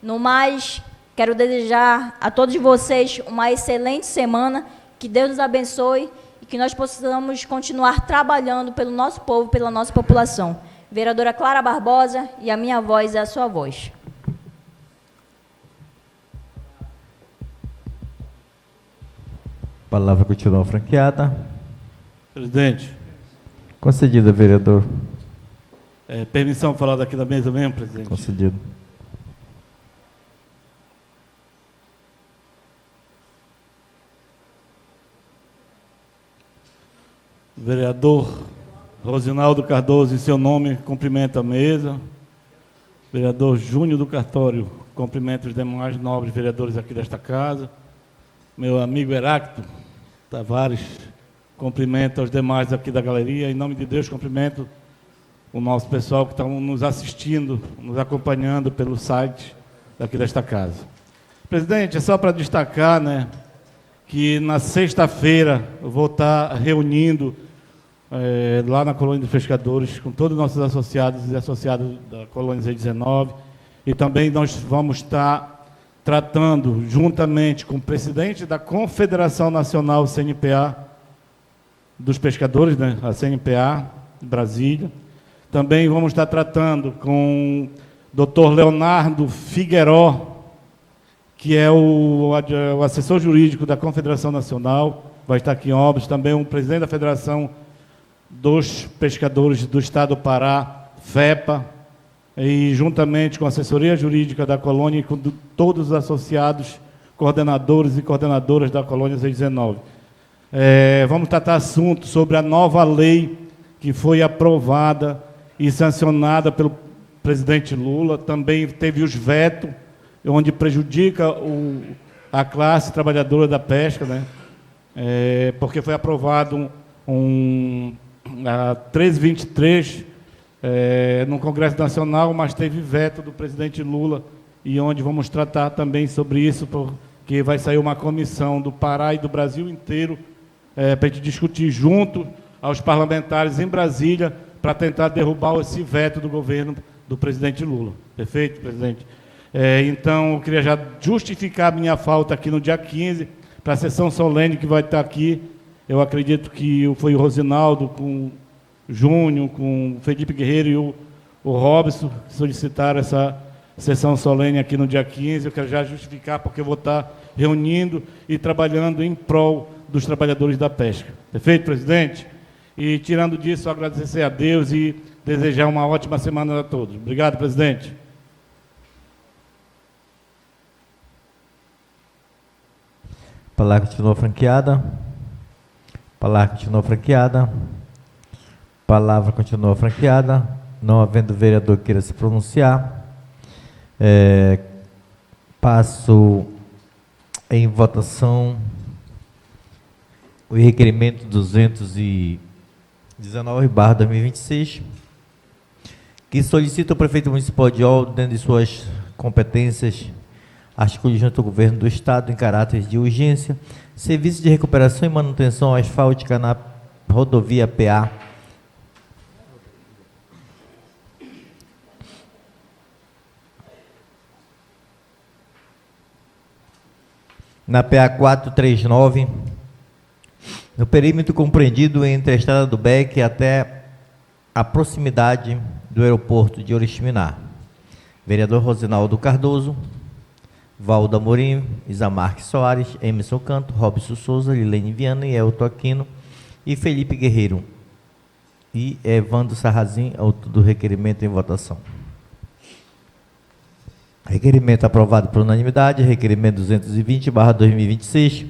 No mais, quero desejar a todos vocês uma excelente semana, que Deus nos abençoe e que nós possamos continuar trabalhando pelo nosso povo, pela nossa população. Vereadora Clara Barbosa, e a minha voz é a sua voz. A palavra continua franqueada. Presidente, Concedida, vereador. permissão para falar daqui da mesa mesmo, presidente? Concedido. Vereador Rosinaldo Cardoso, em seu nome, cumprimento a mesa. Vereador Júnior do Cartório, cumprimento os demais nobres vereadores aqui desta casa. Meu amigo Heráclito Tavares, cumprimento aos demais aqui da galeria. Em nome de Deus, cumprimento o nosso pessoal que está nos assistindo, nos acompanhando pelo site daqui desta casa. Presidente, é só para destacar, né, que na sexta-feira eu vou estar reunindo lá na Colônia dos Pescadores com todos os nossos associados e associados da Colônia Z19, e também nós vamos estar tratando, juntamente com o presidente da Confederação Nacional CNPA dos Pescadores, né, a CNPA, Brasília. Também vamos estar tratando com o Dr. Leonardo Figueiró, que é o assessor jurídico da Confederação Nacional, vai estar aqui em Óbidos, também o presidente da Federação dos Pescadores do Estado do Pará, FEPA, e juntamente com a assessoria jurídica da colônia e com todos os associados, coordenadores e coordenadoras da colônia Z19. Vamos tratar assuntos sobre a nova lei que foi aprovada e sancionada pelo presidente Lula. Também teve os vetos, onde prejudica a classe trabalhadora da pesca, né? Porque foi aprovado a 1323 no Congresso Nacional, mas teve veto do presidente Lula, e onde vamos tratar também sobre isso, porque vai sair uma comissão do Pará e do Brasil inteiro para a gente discutir junto aos parlamentares em Brasília para tentar derrubar esse veto do governo do presidente Lula. Perfeito, presidente? Então, eu queria já justificar a minha falta aqui no dia 15, para a sessão solene que vai estar aqui. Eu acredito que foi o Rosinaldo, com o Júnior, com o Felipe Guerreiro e o Robson, que solicitaram essa sessão solene aqui no dia 15. Eu quero já justificar, porque eu vou estar reunindo e trabalhando em prol dos trabalhadores da pesca. Perfeito, presidente? E, tirando disso, agradecer a Deus e desejar uma ótima semana a todos. Obrigado, presidente. A palavra continua franqueada. Palavra continua franqueada. Palavra continua franqueada. Não havendo vereador que queira se pronunciar, passo em votação o requerimento 219/2026, que solicita ao prefeito municipal de Óbidos, dentro de suas competências, articule junto ao governo do estado em caráter de urgência, serviço de recuperação e manutenção asfáltica na rodovia PA na PA 439, no perímetro compreendido entre a estrada do Beck até a proximidade do aeroporto de Oriximiná. Vereador Rosinaldo Cardoso, Valdo Amorim, Isamarque Soares, Emerson Canto, Robson Souza, Lilene Viana e Elton Aquino e Felipe Guerreiro. E Evandro Sarrazin, autor do requerimento em votação. Requerimento aprovado por unanimidade, requerimento 220/2026,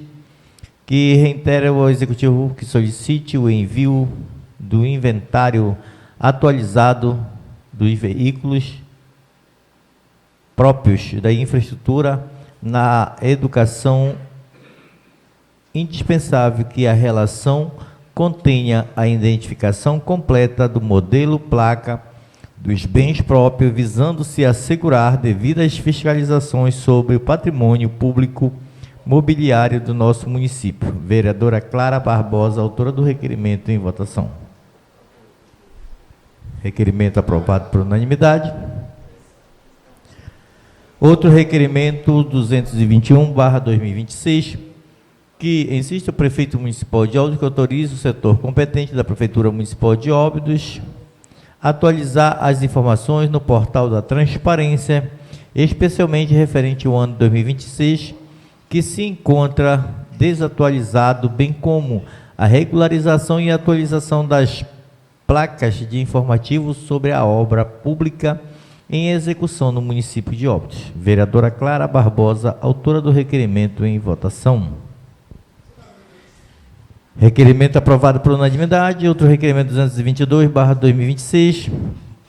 que reitera ao Executivo que solicite o envio do inventário atualizado dos veículos próprios da infraestrutura na educação, indispensável que a relação contenha a identificação completa do modelo placa dos bens próprios, visando-se assegurar devidas fiscalizações sobre o patrimônio público mobiliário do nosso município. Vereadora Clara Barbosa, autora do requerimento, em votação. Requerimento aprovado por unanimidade. Outro requerimento 221/2026, que insiste o prefeito municipal de Óbidos que autoriza o setor competente da Prefeitura Municipal de Óbidos atualizar as informações no portal da transparência, especialmente referente ao ano 2026, que se encontra desatualizado, bem como a regularização e atualização das placas de informativos sobre a obra pública em execução no município de Óbidos. Vereadora Clara Barbosa, autora do requerimento, em votação. Requerimento aprovado por unanimidade. Outro requerimento 222/2026,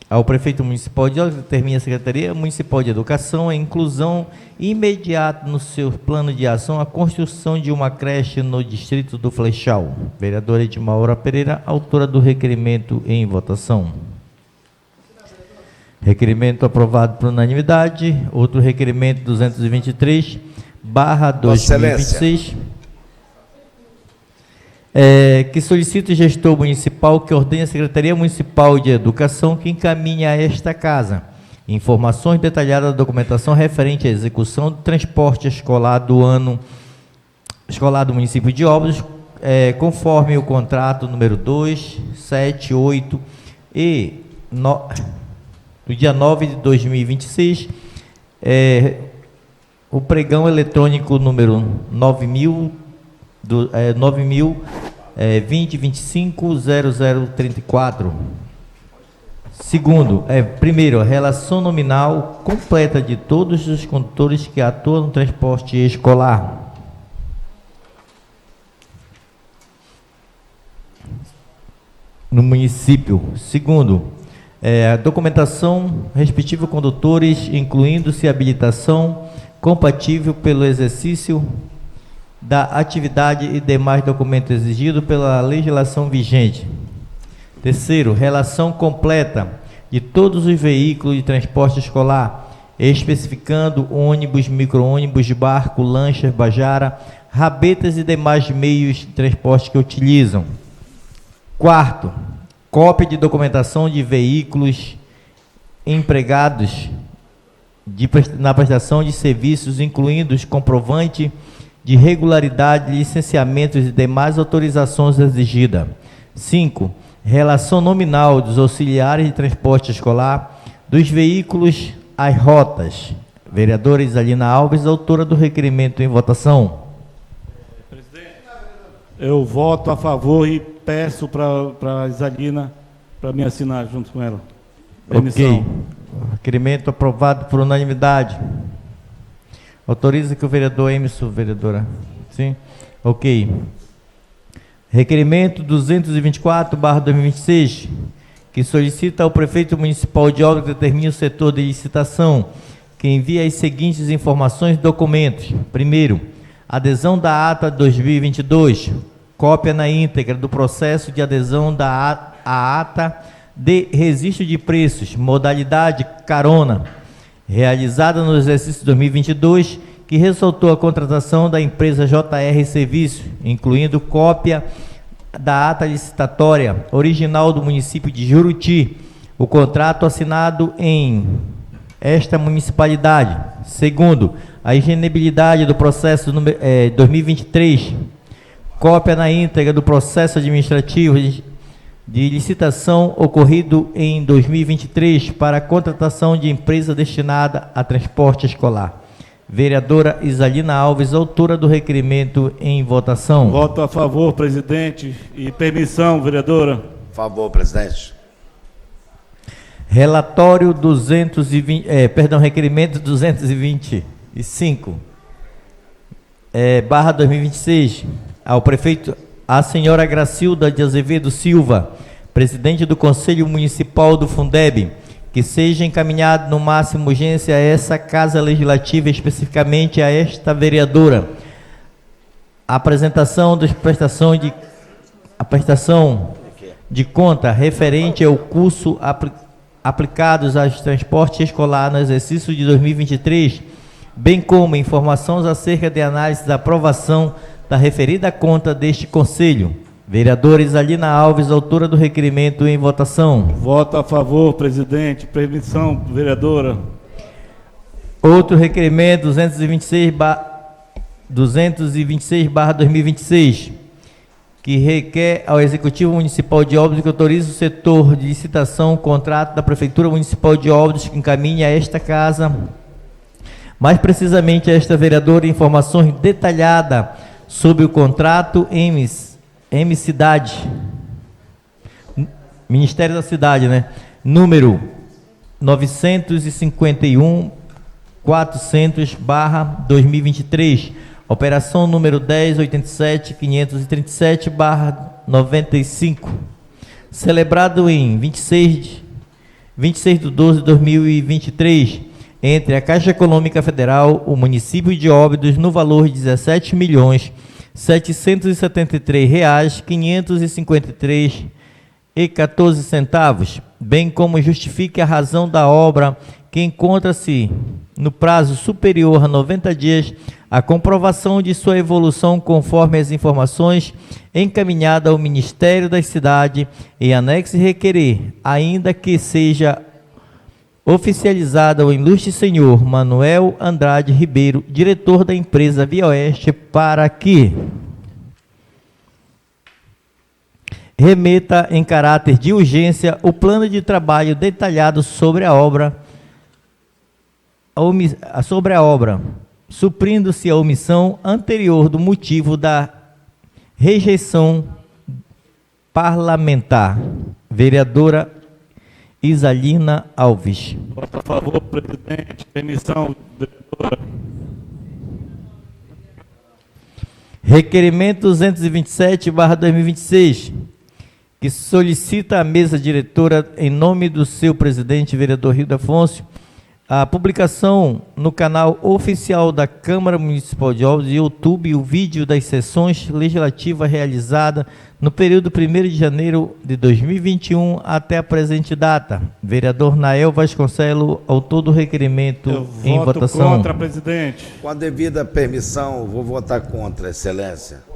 ao prefeito municipal de Óbidos, determina a Secretaria Municipal de Educação a inclusão imediata no seu plano de ação a construção de uma creche no distrito do Flechal. Vereadora Edmaura Pereira, autora do requerimento, em votação. Requerimento aprovado por unanimidade. Outro requerimento 223/2026, que solicita o gestor municipal que ordene a Secretaria Municipal de Educação que encaminhe a esta casa informações detalhadas da documentação referente à execução do transporte escolar do ano escolar do município de Óbidos, conforme o contrato número 278 e do dia 9 de 2026, o pregão eletrônico número 9000-2025-0034. Segundo, primeiro, a relação nominal completa de todos os condutores que atuam no transporte escolar. No município. Segundo, a documentação respectiva a condutores, incluindo-se habilitação compatível pelo exercício da atividade e demais documentos exigidos pela legislação vigente. Terceiro, relação completa de todos os veículos de transporte escolar, especificando ônibus, micro-ônibus, barco, lanchas, bajara, rabetas e demais meios de transporte que utilizam. Quarto, cópia de documentação de veículos empregados na prestação de serviços, incluindo os comprovantes de regularidade, licenciamentos e demais autorizações exigidas. 5. Relação nominal dos auxiliares de transporte escolar dos veículos às rotas. Vereadora Isalina Alves, autora do requerimento, em votação. Eu voto a favor e peço para a Isalina para me assinar junto com ela. Permissão. Ok. Requerimento aprovado por unanimidade. Autoriza que o vereador Emerson, vereadora. Sim? Ok. Requerimento 224/2026, que solicita ao prefeito municipal de obra que determine o setor de licitação, que envie as seguintes informações e documentos. Primeiro, adesão da ata 2022, cópia na íntegra do processo de adesão da ata de registro de preços, modalidade carona, realizada no exercício 2022, que ressaltou a contratação da empresa JR Serviços, incluindo cópia da ata licitatória original do município de Juruti, o contrato assinado em esta municipalidade. Segundo, a higienibilidade do processo 2023, cópia na íntegra do processo administrativo de licitação ocorrido em 2023 para a contratação de empresa destinada a transporte escolar. Vereadora Isalina Alves, autora do requerimento, em votação. Voto a favor, presidente. E permissão, vereadora. Por favor, presidente. Relatório 220, requerimento 225, barra 2026, ao prefeito, a senhora Gracilda de Azevedo Silva, presidente do Conselho Municipal do Fundeb, que seja encaminhado no máximo urgência a essa Casa Legislativa, especificamente a esta vereadora, a apresentação da prestação de conta referente ao curso aplicados aos transportes escolar no exercício de 2023, bem como informações acerca de análise da aprovação da referida conta deste Conselho. Vereadora Isalina Alves, autora do requerimento, em votação. Voto a favor, presidente. Permissão, vereadora. Outro requerimento 226/2026, que requer ao Executivo Municipal de Óbidos que autorize o setor de licitação, contrato da Prefeitura Municipal de Óbidos, que encaminhe a esta casa, mais precisamente a esta vereadora, informações detalhadas sobre o contrato M-Cidade, Ministério da Cidade, né? Número 951-400/2023, operação número 1087-537/95, celebrado em 26 de 12 de 2023, entre a Caixa Econômica Federal, o município de Óbidos, no valor de R$ 17.773.553,14, bem como justifique a razão da obra, que encontra-se no prazo superior a 90 dias, a comprovação de sua evolução conforme as informações encaminhadas ao Ministério da Cidade e anexo requerer, ainda que seja oficializada ao ilustre senhor Manuel Andrade Ribeiro, diretor da empresa Via Oeste, para que remeta em caráter de urgência o plano de trabalho detalhado sobre a obra, suprindo-se a omissão anterior do motivo da rejeição parlamentar. Vereadora Isalina Alves. Voto a favor, presidente. Permissão, vereadora. Requerimento 227/2026, que solicita à mesa diretora, em nome do seu presidente, vereador Rildo Afonso, a publicação no canal oficial da Câmara Municipal de Óbidos, YouTube, o vídeo das sessões legislativas realizadas no período 1º de janeiro de 2021 até a presente data. Vereador Nael Vasconcelos, autor do requerimento, em votação. Voto contra, presidente. Com a devida permissão, vou votar contra, excelência.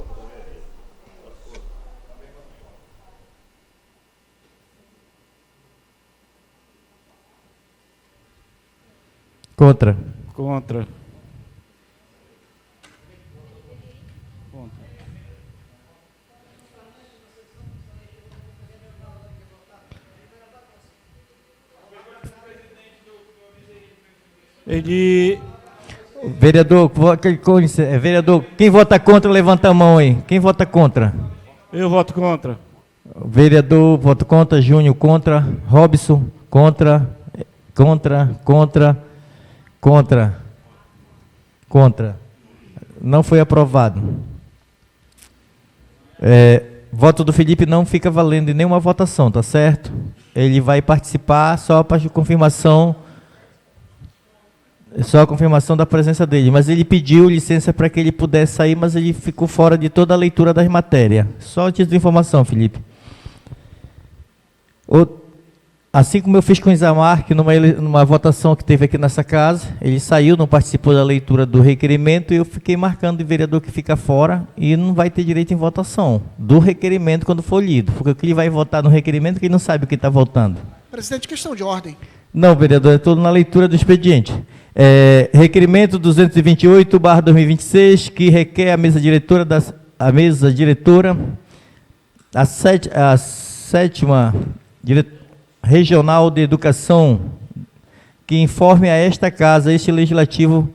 Contra. Contra. Vereador, vereador, quem vota contra, levanta a mão aí. Quem vota contra? Eu voto contra. Vereador, voto contra. Júnior, contra. Robson, contra. Contra. Não foi aprovado. Voto do Felipe não fica valendo em nenhuma votação, tá certo? Ele vai participar só para confirmação. Só a confirmação da presença dele, mas ele pediu licença para que ele pudesse sair, mas ele ficou fora de toda a leitura das matérias. Só a título de informação, Felipe. Assim como eu fiz com o Isamar, que numa votação que teve aqui nessa casa, ele saiu, não participou da leitura do requerimento, e eu fiquei marcando o vereador que fica fora e não vai ter direito em votação do requerimento quando for lido, porque o que ele vai votar no requerimento que ele não sabe o que está votando. Presidente, questão de ordem. Não, vereador, é tudo na leitura do expediente. Requerimento 228/2026, que requer a mesa diretora, a sétima regional de educação, que informe a esta casa, este legislativo,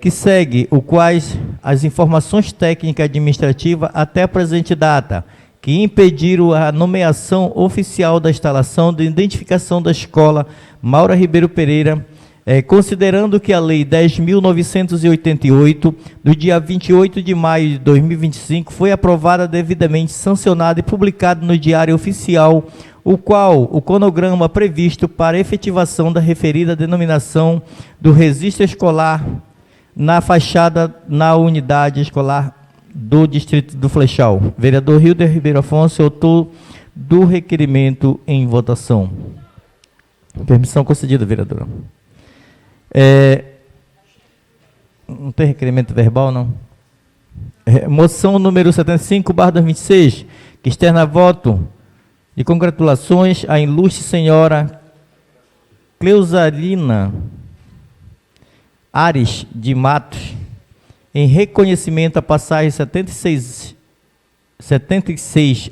que segue, o quais as informações técnicas administrativas até a presente data, que impediram a nomeação oficial da instalação de identificação da escola Maura Ribeiro Pereira, considerando que a Lei 10.988, do dia 28 de maio de 2025, foi aprovada devidamente sancionada e publicada no Diário Oficial, o qual o cronograma previsto para efetivação da referida denominação do registro escolar na fachada na unidade escolar do Distrito do Flechal. Vereador Hilder Ribeiro Afonso, autor do requerimento em votação. Permissão concedida, vereadora. Não tem requerimento verbal, não? Moção número 75/2026, que externa voto de congratulações à ilustre senhora Cleusarina Ares de Matos, em reconhecimento à passagem 76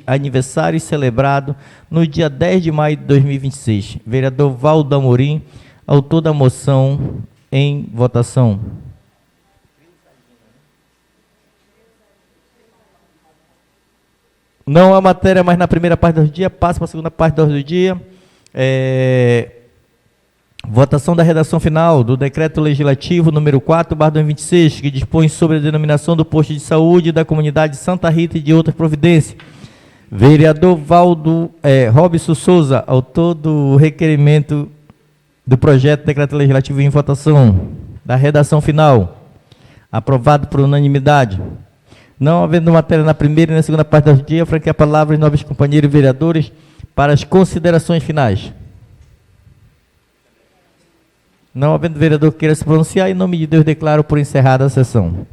aniversário celebrado no dia 10 de maio de 2026. Vereador Valdo Amorim, autor da moção, em votação. Não há matéria mais na primeira parte do dia, passa para a segunda parte do dia. Votação da redação final do decreto legislativo número 4/2026, que dispõe sobre a denominação do posto de saúde da comunidade Santa Rita e de outras providências. Vereador Robson Souza, autor do requerimento do projeto de decreto legislativo em votação, da redação final, aprovado por unanimidade. Não havendo matéria na primeira e na segunda parte do dia, franquear a palavra aos nobres companheiros vereadores para as considerações finais. Não havendo vereador que queira se pronunciar, em nome de Deus declaro por encerrada a sessão.